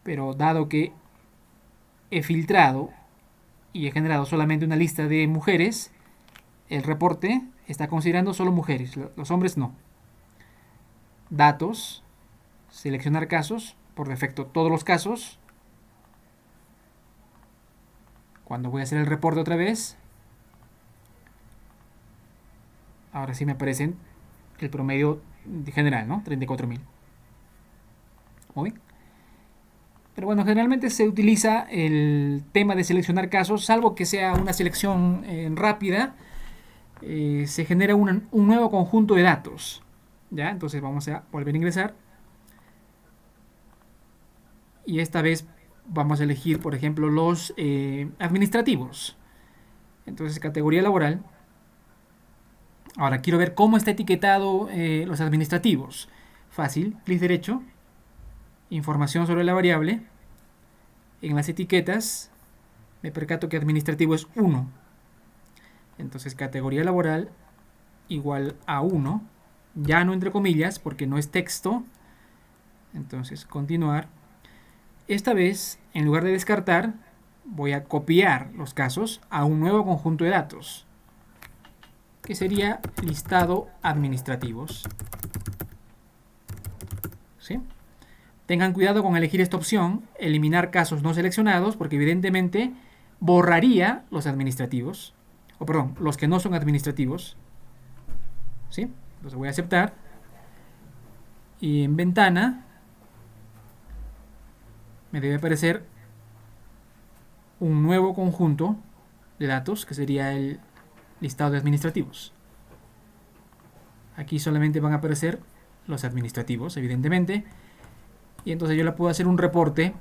[SPEAKER 1] Pero dado que he filtrado y he generado solamente una lista de mujeres, el reporte está considerando solo mujeres, los hombres no. Datos, seleccionar casos, por defecto todos los casos. Cuando voy a hacer el reporte otra vez, ahora sí me aparecen el promedio general, ¿no? 34.000. Muy bien. Pero bueno, generalmente se utiliza el tema de seleccionar casos, salvo que sea una selección rápida, se genera un nuevo conjunto de datos. ¿Ya? Entonces vamos a volver a ingresar. Y esta vez vamos a elegir, por ejemplo, los administrativos. Entonces, categoría laboral. Ahora quiero ver cómo está etiquetado los administrativos. Fácil, clic derecho. Información sobre la variable. En las etiquetas me percato que administrativo es 1. Entonces categoría laboral igual a 1. Ya no entre comillas porque no es texto. Entonces continuar. Esta vez, en lugar de descartar, voy a copiar los casos a un nuevo conjunto de datos, que sería listado administrativos. ¿Sí? Tengan cuidado con elegir esta opción, eliminar casos no seleccionados, porque evidentemente borraría los administrativos, o perdón, los que no son administrativos. ¿Sí? Entonces voy a aceptar. Y en ventana me debe aparecer un nuevo conjunto de datos, que sería el listado de administrativos. Aquí solamente van a aparecer los administrativos, evidentemente. Y entonces yo le puedo hacer un reporte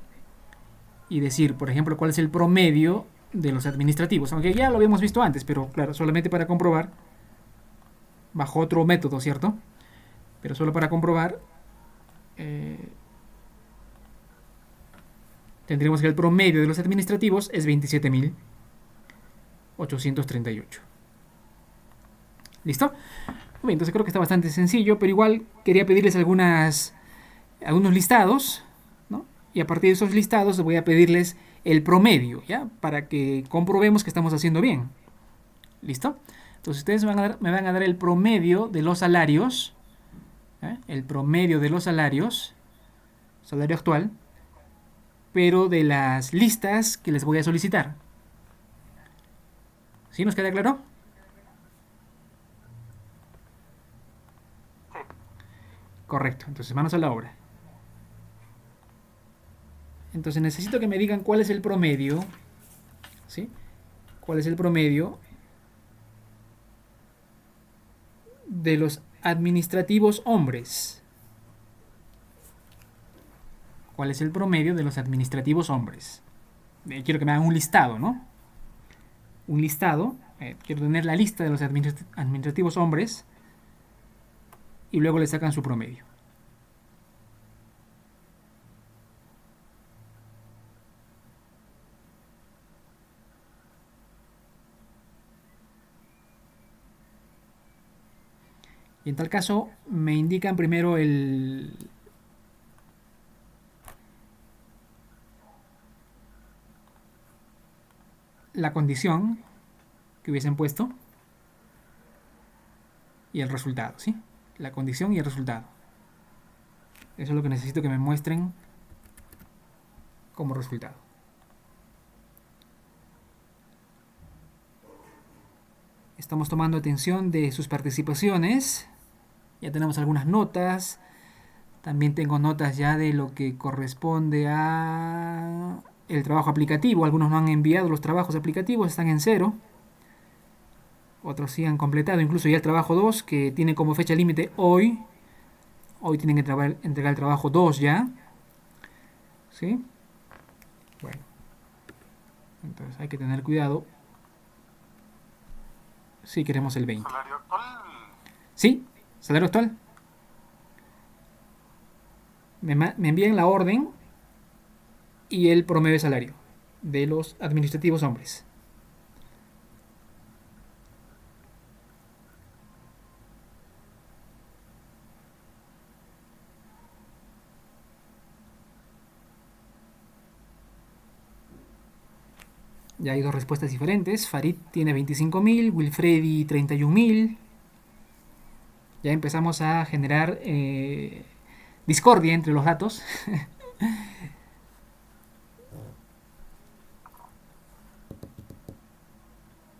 [SPEAKER 1] y decir, por ejemplo, cuál es el promedio de los administrativos. Aunque ya lo habíamos visto antes, pero claro, solamente para comprobar, bajo otro método, ¿cierto? Pero solo para comprobar, tendríamos que el promedio de los administrativos es 27.838. ¿Listo? Muy bien, entonces creo que está bastante sencillo, pero igual quería pedirles algunos listados, ¿no? Y a partir de esos listados voy a pedirles el promedio, ¿ya? Para que comprobemos que estamos haciendo bien. ¿Listo? Entonces ustedes me van a dar el promedio de los salarios, ¿eh? El promedio de los salarios, salario actual, pero de las listas que les voy a solicitar. ¿Sí nos queda claro?
[SPEAKER 2] Sí.
[SPEAKER 1] Correcto, entonces manos a la obra. Entonces necesito que me digan cuál es el promedio, ¿sí? ¿Cuál es el promedio de los administrativos hombres? ¿Cuál es el promedio de los administrativos hombres? Quiero que me hagan un listado, ¿no? Un listado. Quiero tener la lista de los administrativos hombres y luego le sacan su promedio. Y en tal caso me indican primero la condición que hubiesen puesto y el resultado, ¿sí? La condición y el resultado. Eso es lo que necesito que me muestren como resultado. Estamos tomando atención de sus participaciones. Ya tenemos algunas notas. También tengo notas ya de lo que corresponde a el trabajo aplicativo. Algunos no han enviado los trabajos aplicativos, están en 0. Otros sí han completado, incluso ya el trabajo 2, que tiene como fecha límite hoy Hoy tienen que entregar el trabajo 2 ya. ¿Sí? Bueno, entonces hay que tener cuidado si queremos el 20.
[SPEAKER 2] Salario actual.
[SPEAKER 1] ¿Sí? Salario actual. Me envían la orden y el promedio de salario de los administrativos hombres. Ya hay dos respuestas diferentes. Farid tiene 25.000, Wilfredi 31.000. Ya empezamos a generar discordia entre los datos.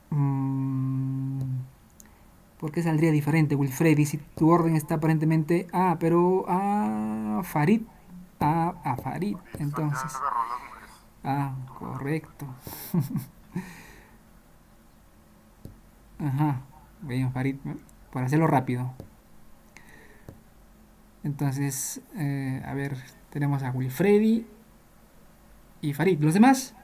[SPEAKER 1] Mm, ¿Por qué saldría diferente, Wilfredi? Si tu orden está aparentemente... Ah, pero... Ah, Farid. Farid.
[SPEAKER 2] Están ya
[SPEAKER 1] Entonces...
[SPEAKER 2] agarró a las mujeres.
[SPEAKER 1] Ah, correcto. Ajá. Bien, Farid. Para hacerlo rápido. Entonces, a ver, tenemos a Wilfredi y Farid. ¿Los demás?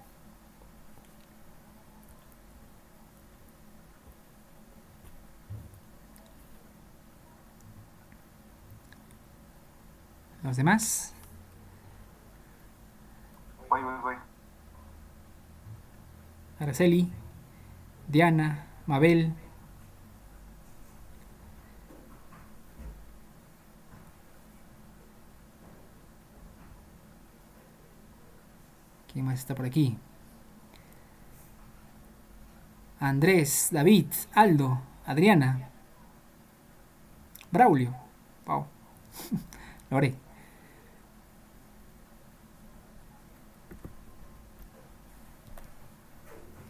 [SPEAKER 1] Los demás.
[SPEAKER 2] Voy.
[SPEAKER 1] Araceli, Diana, Mabel. ¿Quién más está por aquí? Andrés, David, Aldo, Adriana, Braulio. Wow, lo haré.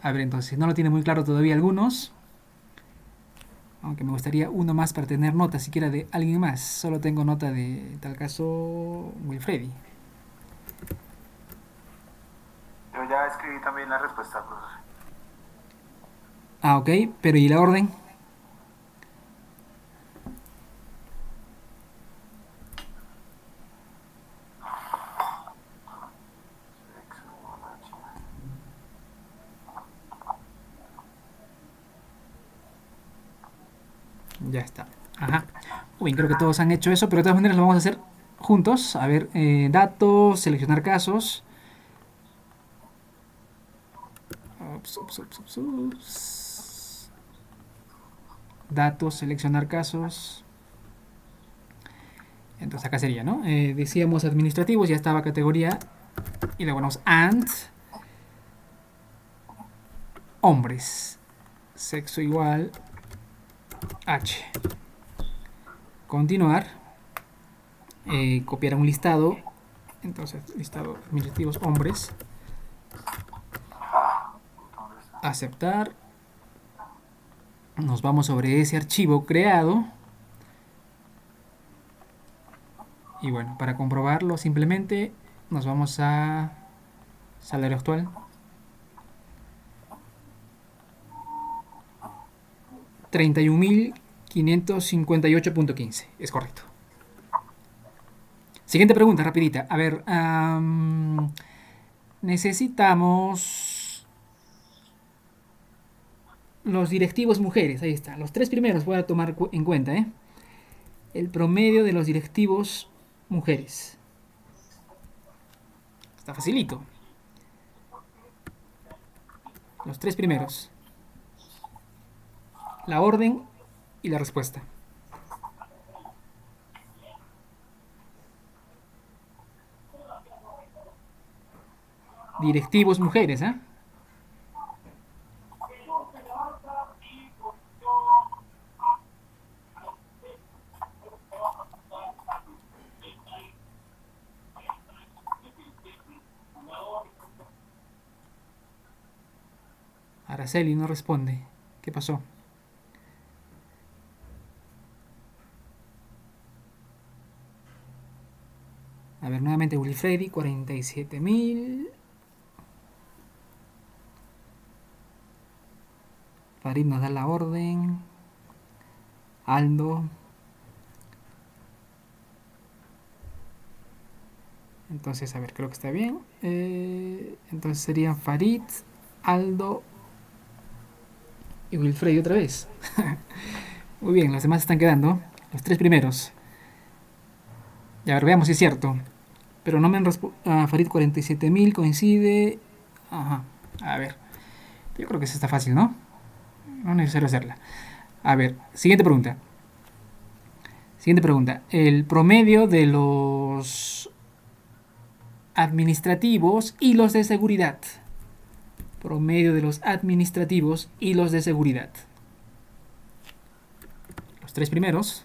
[SPEAKER 1] A ver, entonces, no lo tiene muy claro todavía algunos. Aunque me gustaría uno más para tener nota siquiera de alguien más. Solo tengo nota de, en tal caso, Wilfredi.
[SPEAKER 2] Yo ya escribí también la respuesta, profesor.
[SPEAKER 1] Ah, ok, pero ¿y la orden? Ya está. Ajá. Uy, creo que todos han hecho eso, pero de todas maneras lo vamos a hacer juntos. A ver, datos, seleccionar casos. Ups. Datos, seleccionar casos. Entonces acá sería, ¿no? Decíamos administrativos, ya estaba categoría. Y le ponemos and. Hombres. Sexo igual H. Continuar. Copiar un listado. Entonces, listado administrativos hombres. Aceptar. Nos vamos sobre ese archivo creado. Y bueno, para comprobarlo simplemente nos vamos a salario actual. 31.558.15. Es correcto. Siguiente pregunta, rapidita. A ver, necesitamos los directivos mujeres. Ahí está. Los tres primeros voy a tomar en cuenta, ¿eh? El promedio de los directivos mujeres. Está facilito. Los tres primeros. La orden y la respuesta. Directivos mujeres, ¿eh? Araceli no responde. ¿Qué pasó? A ver, nuevamente Wilfredi, 47.000. Farid nos da la orden. Aldo. Entonces, a ver, creo que está bien. Entonces serían Farid, Aldo y Wilfrey otra vez. Muy bien, los demás están quedando. Los tres primeros. Y a ver, veamos si es cierto. Pero no me han respondido. Farid 47.000 coincide. Ajá. A ver. Yo creo que esa está fácil, ¿no? No es necesario hacerla. A ver, siguiente pregunta. Siguiente pregunta. El promedio de los administrativos y los de seguridad. Promedio de los administrativos y los de seguridad. Los tres primeros.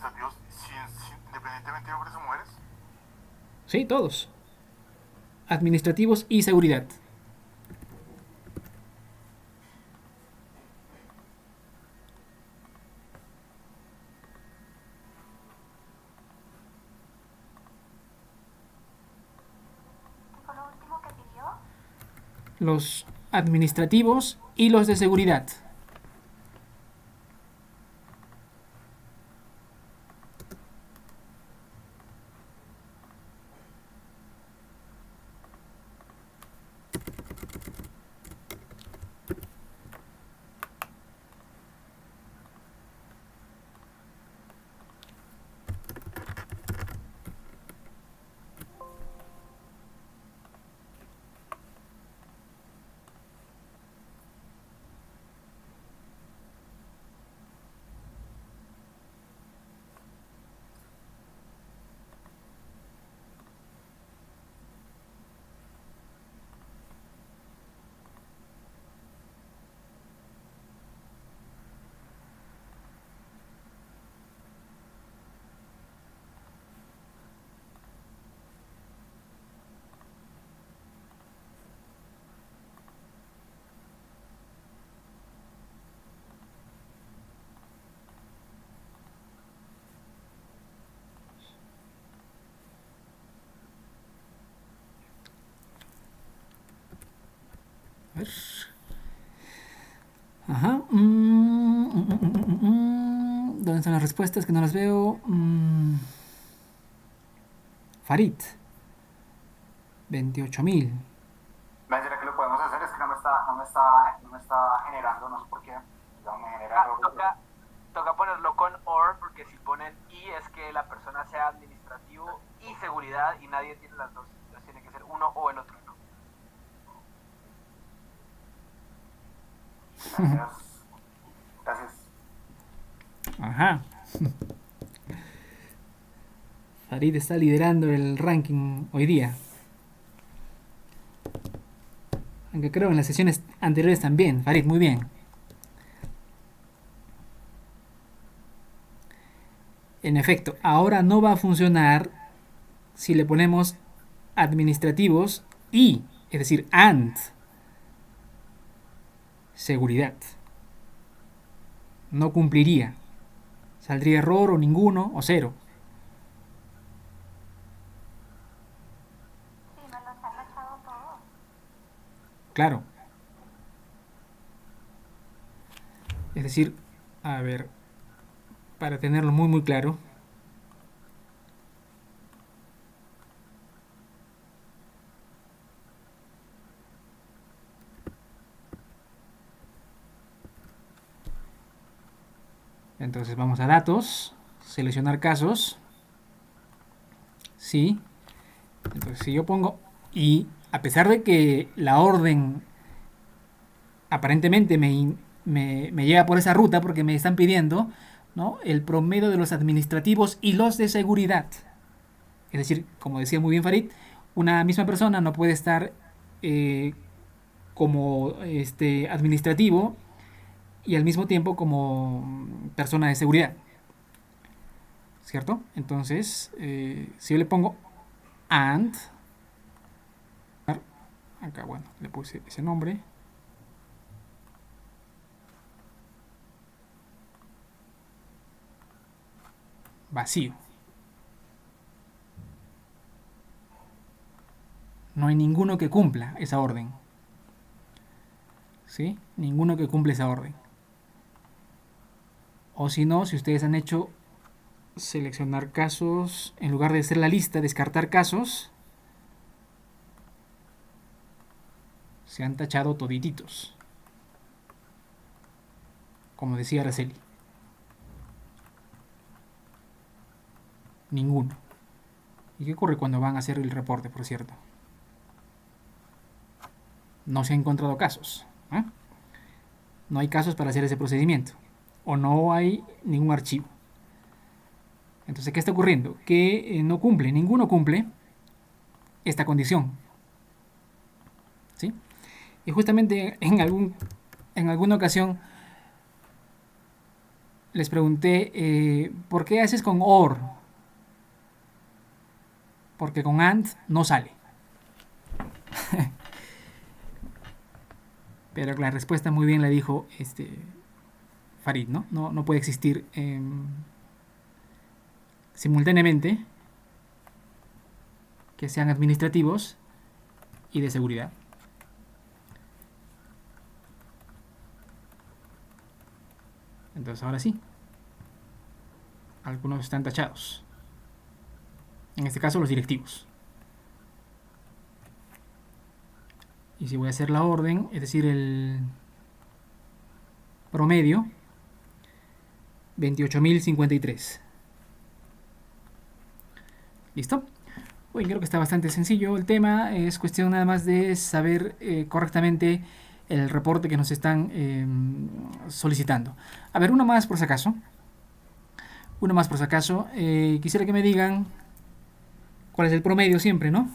[SPEAKER 4] Administrativos, independientemente de hombres o mujeres.
[SPEAKER 1] Sí, todos. Administrativos y seguridad.
[SPEAKER 3] ¿Qué fue lo último que pidió?
[SPEAKER 1] Los administrativos y los de seguridad. A ver. Ajá. ¿Dónde están las respuestas? Que no las veo. Farid. 28.000.
[SPEAKER 2] ¿Será que lo podemos hacer? Es que no me está generando, no sé por qué. Ya me genera error.
[SPEAKER 5] Toca ponerlo con or, porque si ponen y es que la persona sea administrativo y seguridad y nadie tiene las dos. Entonces tiene que ser uno o el otro, ¿no?
[SPEAKER 2] Gracias. Gracias.
[SPEAKER 1] Ajá. Farid está liderando el ranking hoy día. Aunque creo en las sesiones anteriores también. Farid, muy bien. En efecto, ahora no va a funcionar si le ponemos administrativos y, es decir, and seguridad. No cumpliría. Saldría error o ninguno o cero.
[SPEAKER 3] Sí, me los han echado todos.
[SPEAKER 1] Claro. Es decir, a ver, para tenerlo muy muy claro. Entonces vamos a datos, seleccionar casos. Sí. Entonces si yo pongo y a pesar de que la orden aparentemente me lleva por esa ruta porque me están pidiendo, ¿no?, el promedio de los administrativos y los de seguridad. Es decir, como decía muy bien Farid, una misma persona no puede estar como administrativo y al mismo tiempo como persona de seguridad. ¿Cierto? Entonces, si yo le pongo and, acá, bueno, le puse ese nombre. Vacío. No hay ninguno que cumpla esa orden. ¿sí? Ninguno que cumple esa orden. O si no, si ustedes han hecho seleccionar casos, en lugar de hacer la lista, descartar casos, se han tachado todititos. Como decía Araceli. Ninguno. ¿Y qué ocurre cuando van a hacer el reporte, por cierto? No se han encontrado casos. ¿Eh? No hay casos para hacer ese procedimiento. O no hay ningún archivo. Entonces, ¿qué está ocurriendo? Que no cumple, ninguno cumple esta condición. ¿Sí? Y justamente en alguna ocasión les pregunté, ¿por qué haces con OR? Porque con AND no sale. Pero la respuesta muy bien la dijo Farid, ¿no? No puede existir simultáneamente que sean administrativos y de seguridad. Entonces ahora sí, algunos están tachados. En este caso los directivos. Y si voy a hacer la orden, es decir, el promedio, 28.053. ¿Listo? Uy, creo que está bastante sencillo el tema. Es cuestión nada más de saber correctamente el reporte que nos están solicitando. A ver, uno más por si acaso. Uno más por si acaso. Quisiera que me digan cuál es el promedio siempre, ¿no?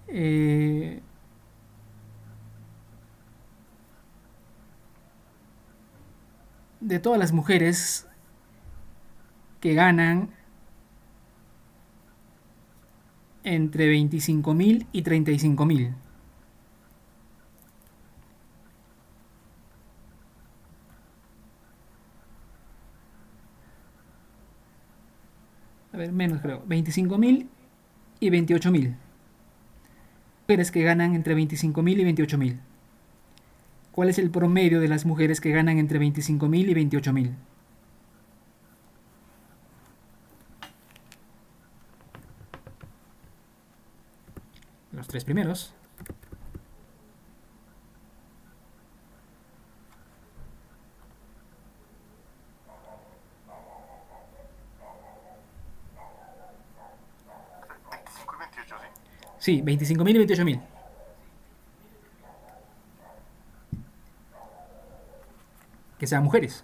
[SPEAKER 1] De todas las mujeres que ganan entre 25.000 y 35.000. A ver, menos creo. 25.000 y 28.000. Mujeres que ganan entre 25.000 y 28.000. ¿Cuál es el promedio de las mujeres que ganan entre 25.000 y 28.000? Los tres primeros.
[SPEAKER 4] ¿25 y 28, sí?
[SPEAKER 1] Sí, 25.000 y 28.000. Que sean mujeres.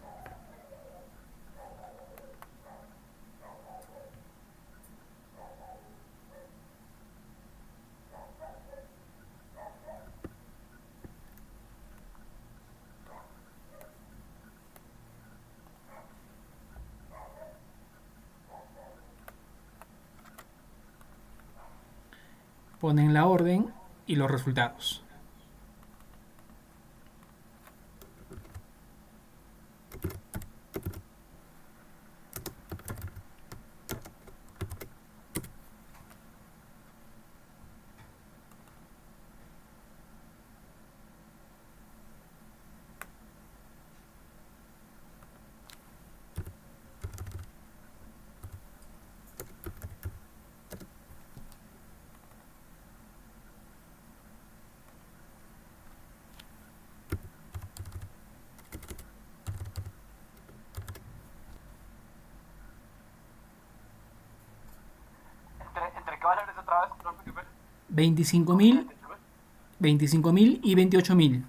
[SPEAKER 1] Ponen la orden y los resultados.
[SPEAKER 5] ¿Entre qué valores otra vez? No,
[SPEAKER 1] 25.000, 25.000 y 28.000.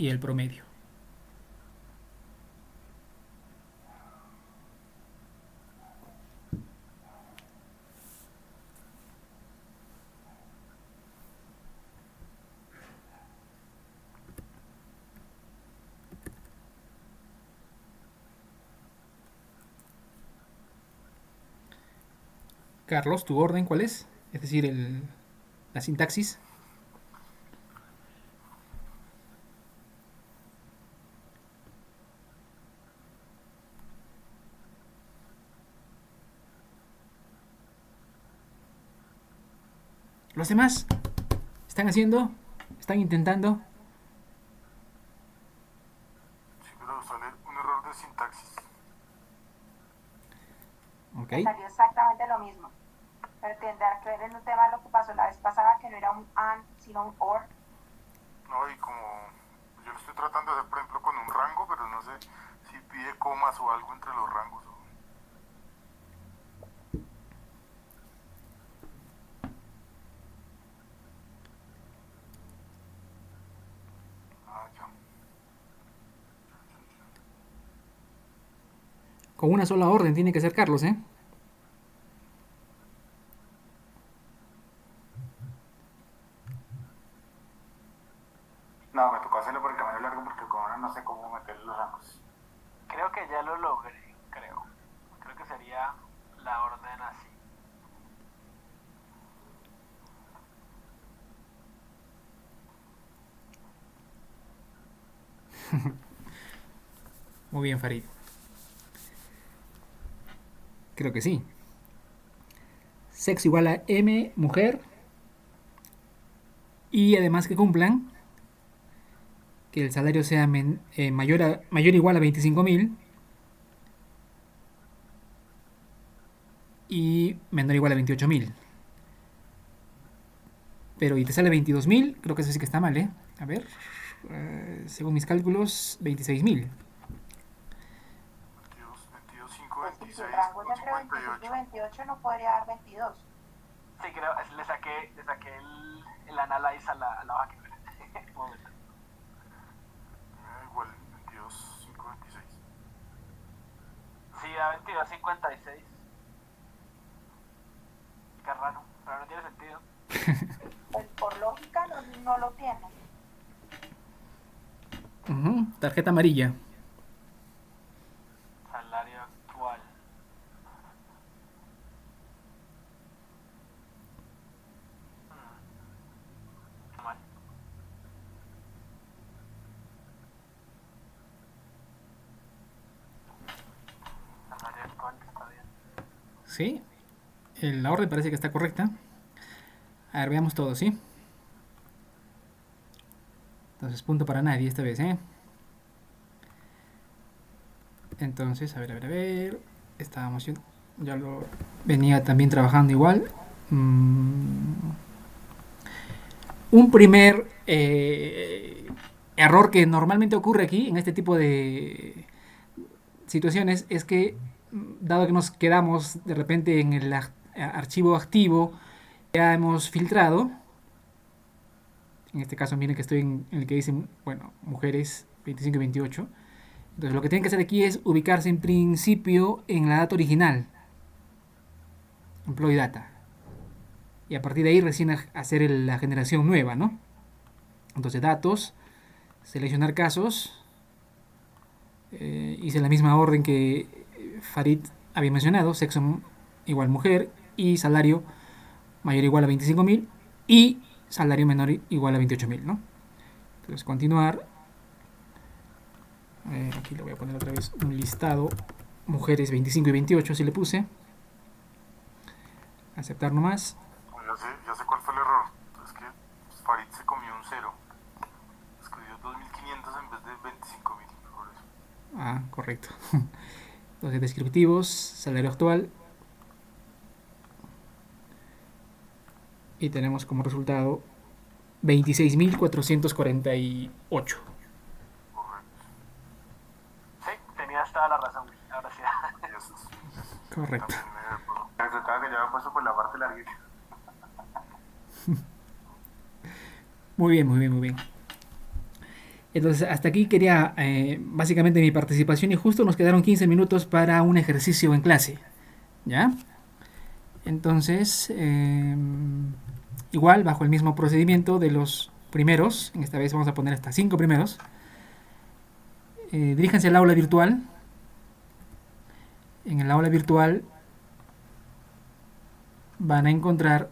[SPEAKER 1] y el promedio. Carlos, ¿tu orden cuál es? Es decir, la sintaxis. ¿Los demás están haciendo? ¿Están intentando?
[SPEAKER 4] Sí, pero sale un error de sintaxis.
[SPEAKER 1] Ok.
[SPEAKER 3] Me salió exactamente lo mismo. Pero tendrá que ver en un tema de lo que pasó la vez pasada, que no era un and, sino un or.
[SPEAKER 4] No, y como yo lo estoy tratando de hacer, por ejemplo, con un rango, pero no sé si pide comas o algo entre los rangos. Ah, ya.
[SPEAKER 1] Con una sola orden tiene que ser Carlos, ¿eh?
[SPEAKER 2] No, me tocó hacerlo por el camino largo porque con ahora no sé cómo meter los rangos.
[SPEAKER 5] Creo que ya lo logré, creo. Creo que sería la orden así.
[SPEAKER 1] Muy bien, Farid. Creo que sí. Sexo igual a M, mujer. Y además que cumplan que el salario sea mayor o igual a 25.000 y menor o igual a 28.000. Pero y te sale 22.000, creo que eso sí que está mal, ¿eh? A ver, según mis cálculos, 26.000.
[SPEAKER 4] 22, 5,
[SPEAKER 3] Pues si
[SPEAKER 4] 26,
[SPEAKER 3] el rango es entre 25 y
[SPEAKER 4] 58.
[SPEAKER 3] 28, no podría dar 22.
[SPEAKER 5] Sí, creo, le saqué el analyze a la hoja que no era. Un momento.
[SPEAKER 4] Igual, 22, 5, 26.
[SPEAKER 5] Sí, da 22.56. Qué raro, pero no tiene sentido.
[SPEAKER 3] Pues por lógica no lo tiene.
[SPEAKER 1] Tarjeta amarilla.
[SPEAKER 5] Salario actual. Mal. Salario actual está bien.
[SPEAKER 1] Sí, la orden parece que está correcta. A ver, veamos todo, ¿sí? Entonces, punto para nadie esta vez, ¿eh? Entonces, a ver. Estábamos ya lo venía también trabajando igual. Un primer error que normalmente ocurre aquí en este tipo de situaciones es que, dado que nos quedamos de repente en el archivo activo, ya hemos filtrado. En este caso, miren que estoy en el que dice, bueno, mujeres 25 y 28. Entonces, lo que tienen que hacer aquí es ubicarse en principio en la data original, employee data. Y a partir de ahí recién hacer la generación nueva, ¿no? Entonces, datos, seleccionar casos. Hice la misma orden que Farid había mencionado, sexo igual mujer y salario mayor o igual a 25.000 y salario menor igual a 28.000, ¿no? Entonces, continuar. Aquí le voy a poner otra vez un listado. Mujeres 25 y 28, si le puse. Aceptar nomás.
[SPEAKER 4] Ya sé cuál fue el error. Es que Farid se comió un 0. Escribió 2.500 en vez de 25.000. Por eso.
[SPEAKER 1] Ah, correcto. Entonces, descriptivos, salario actual. Y tenemos como resultado 26.448.
[SPEAKER 4] Correcto.
[SPEAKER 5] Sí, tenías toda la razón. Ahora sí.
[SPEAKER 4] Y eso es.
[SPEAKER 1] Correcto.
[SPEAKER 4] También me error.
[SPEAKER 2] El resultado que yo había puesto por la parte larguita.
[SPEAKER 1] Muy bien. Entonces, hasta aquí quería básicamente mi participación y justo nos quedaron 15 minutos para un ejercicio en clase. ¿Ya? Entonces, igual, bajo el mismo procedimiento de los primeros, en esta vez vamos a poner hasta 5 primeros, diríjanse al aula virtual. En el aula virtual van a encontrar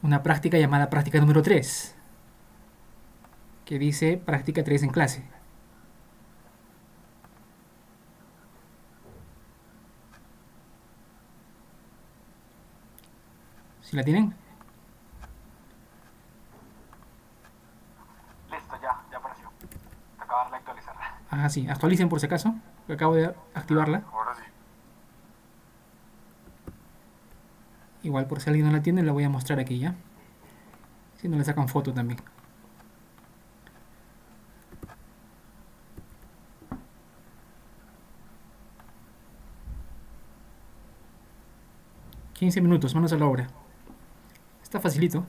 [SPEAKER 1] una práctica llamada práctica número 3, que dice práctica 3 en clase. ¿Sí la tienen?
[SPEAKER 5] Listo, ya apareció. Te acabo de darle a actualizar.
[SPEAKER 1] Ah, sí, actualicen por si acaso, que acabo de activarla.
[SPEAKER 4] Ahora sí.
[SPEAKER 1] Igual por si alguien no la tiene, la voy a mostrar aquí ya. Si no le sacan foto también. $15, manos a la obra. Está facilito.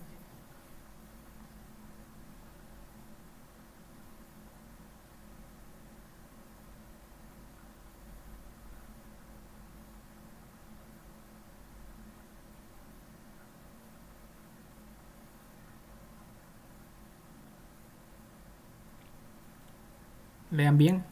[SPEAKER 1] Lean bien.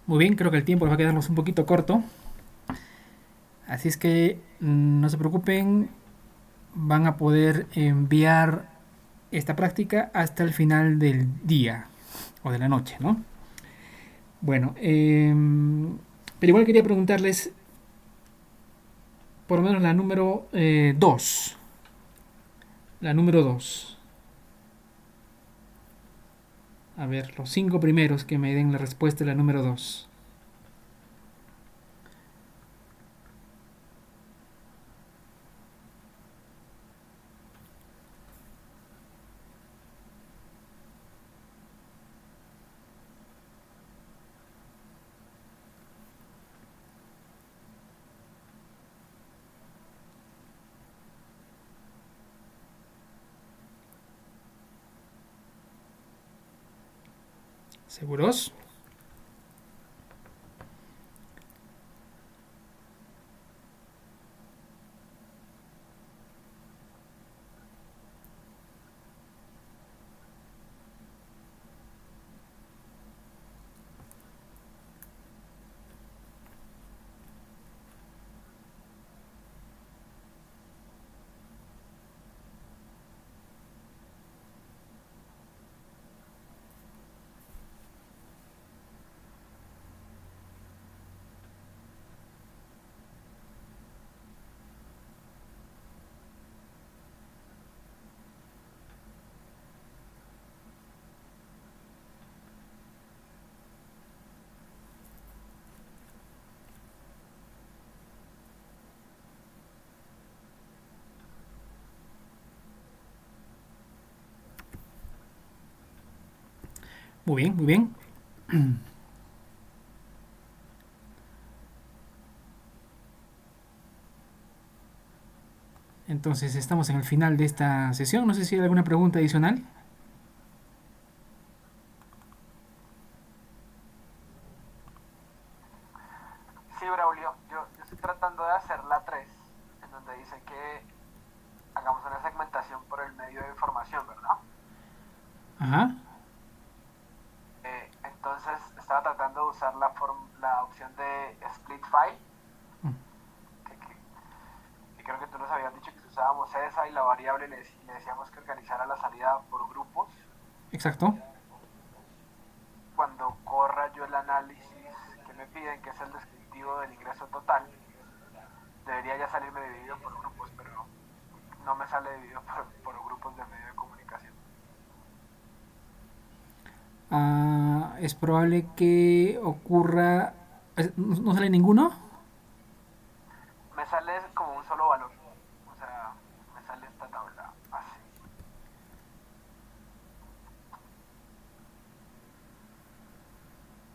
[SPEAKER 1] Muy bien, creo que el tiempo nos va a quedarnos un poquito corto. Así es que no se preocupen, van a poder enviar esta práctica hasta el final del día o de la noche, ¿no? Bueno, pero igual quería preguntarles por lo menos la número 2. La número 2. A ver, los 5 primeros que me den la respuesta de la número 2. ¿Seguros? Muy bien, muy bien. Entonces estamos en el final de esta sesión. No sé si hay alguna pregunta adicional.
[SPEAKER 5] Sí, Braulio, yo estoy tratando de hacer la 3, en donde dice que hagamos una segmentación por el medio de información, ¿verdad?
[SPEAKER 1] Ajá.
[SPEAKER 5] Entonces estaba tratando de usar la opción de split file, que creo que tú nos habías dicho que si usábamos esa y la variable le decíamos que organizara la salida por grupos.
[SPEAKER 1] Exacto.
[SPEAKER 5] Cuando corra yo el análisis que me piden, que es el descriptivo del ingreso total, debería ya salirme dividido por grupos, pero no me sale dividido por grupos de medio de comunicación.
[SPEAKER 1] Es probable que ocurra... ¿No sale ninguno?
[SPEAKER 5] Me sale como un solo valor, o sea, me sale esta tabla así.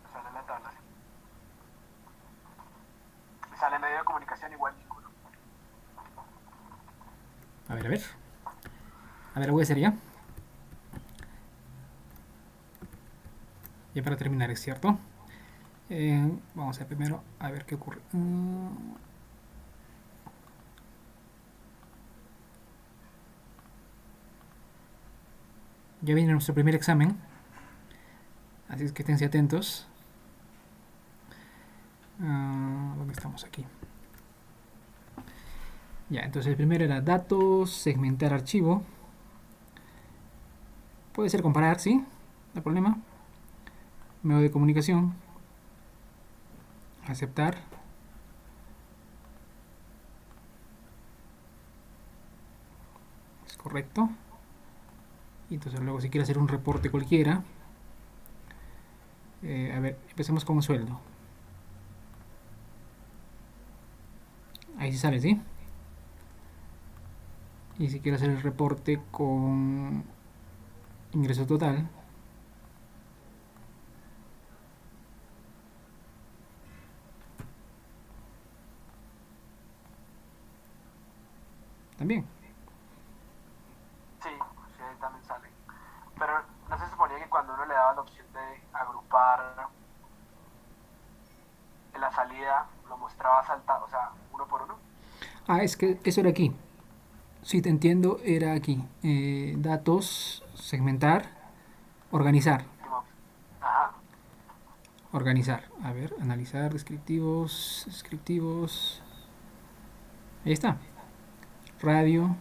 [SPEAKER 5] Me sale la tabla así. Me sale medio de comunicación igual ninguno.
[SPEAKER 1] A ver, a ver. A ver, lo voy a hacer ya. Ya para terminar, ¿es cierto? Vamos a primero a ver qué ocurre. Ya viene nuestro primer examen. Así es que esténse atentos. ¿Dónde estamos aquí? Ya, entonces el primero era datos, segmentar archivo. Puede ser comparar, ¿sí? No hay problema. Medio de comunicación. Aceptar. Es correcto. Y entonces luego si quiere hacer un reporte cualquiera. A ver, empecemos con sueldo. Ahí sí sale, ¿sí? Y si quiero hacer el reporte con ingreso total, también.
[SPEAKER 5] Sí, sí, ahí también sale. Pero no se suponía que cuando uno le daba la opción de agrupar en la salida, lo mostraba saltado, o sea, uno por uno.
[SPEAKER 1] Es que eso era aquí. Si te entiendo, era aquí. Datos, segmentar, organizar.
[SPEAKER 5] Ajá.
[SPEAKER 1] organizar. A ver, analizar, descriptivos. Ahí está. Radio,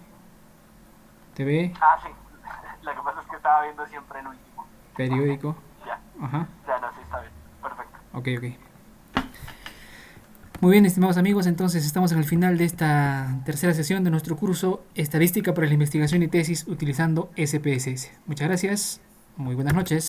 [SPEAKER 1] TV,
[SPEAKER 5] Ah, sí. Lo que pasa es que estaba viendo siempre el último.
[SPEAKER 1] periódico.
[SPEAKER 5] Ya,
[SPEAKER 1] Ajá.
[SPEAKER 5] ya no, sí está bien. Perfecto.
[SPEAKER 1] Ok. Muy bien, estimados amigos, entonces estamos en el final de esta tercera sesión de nuestro curso Estadística para la Investigación y Tesis utilizando SPSS. Muchas gracias, muy buenas noches.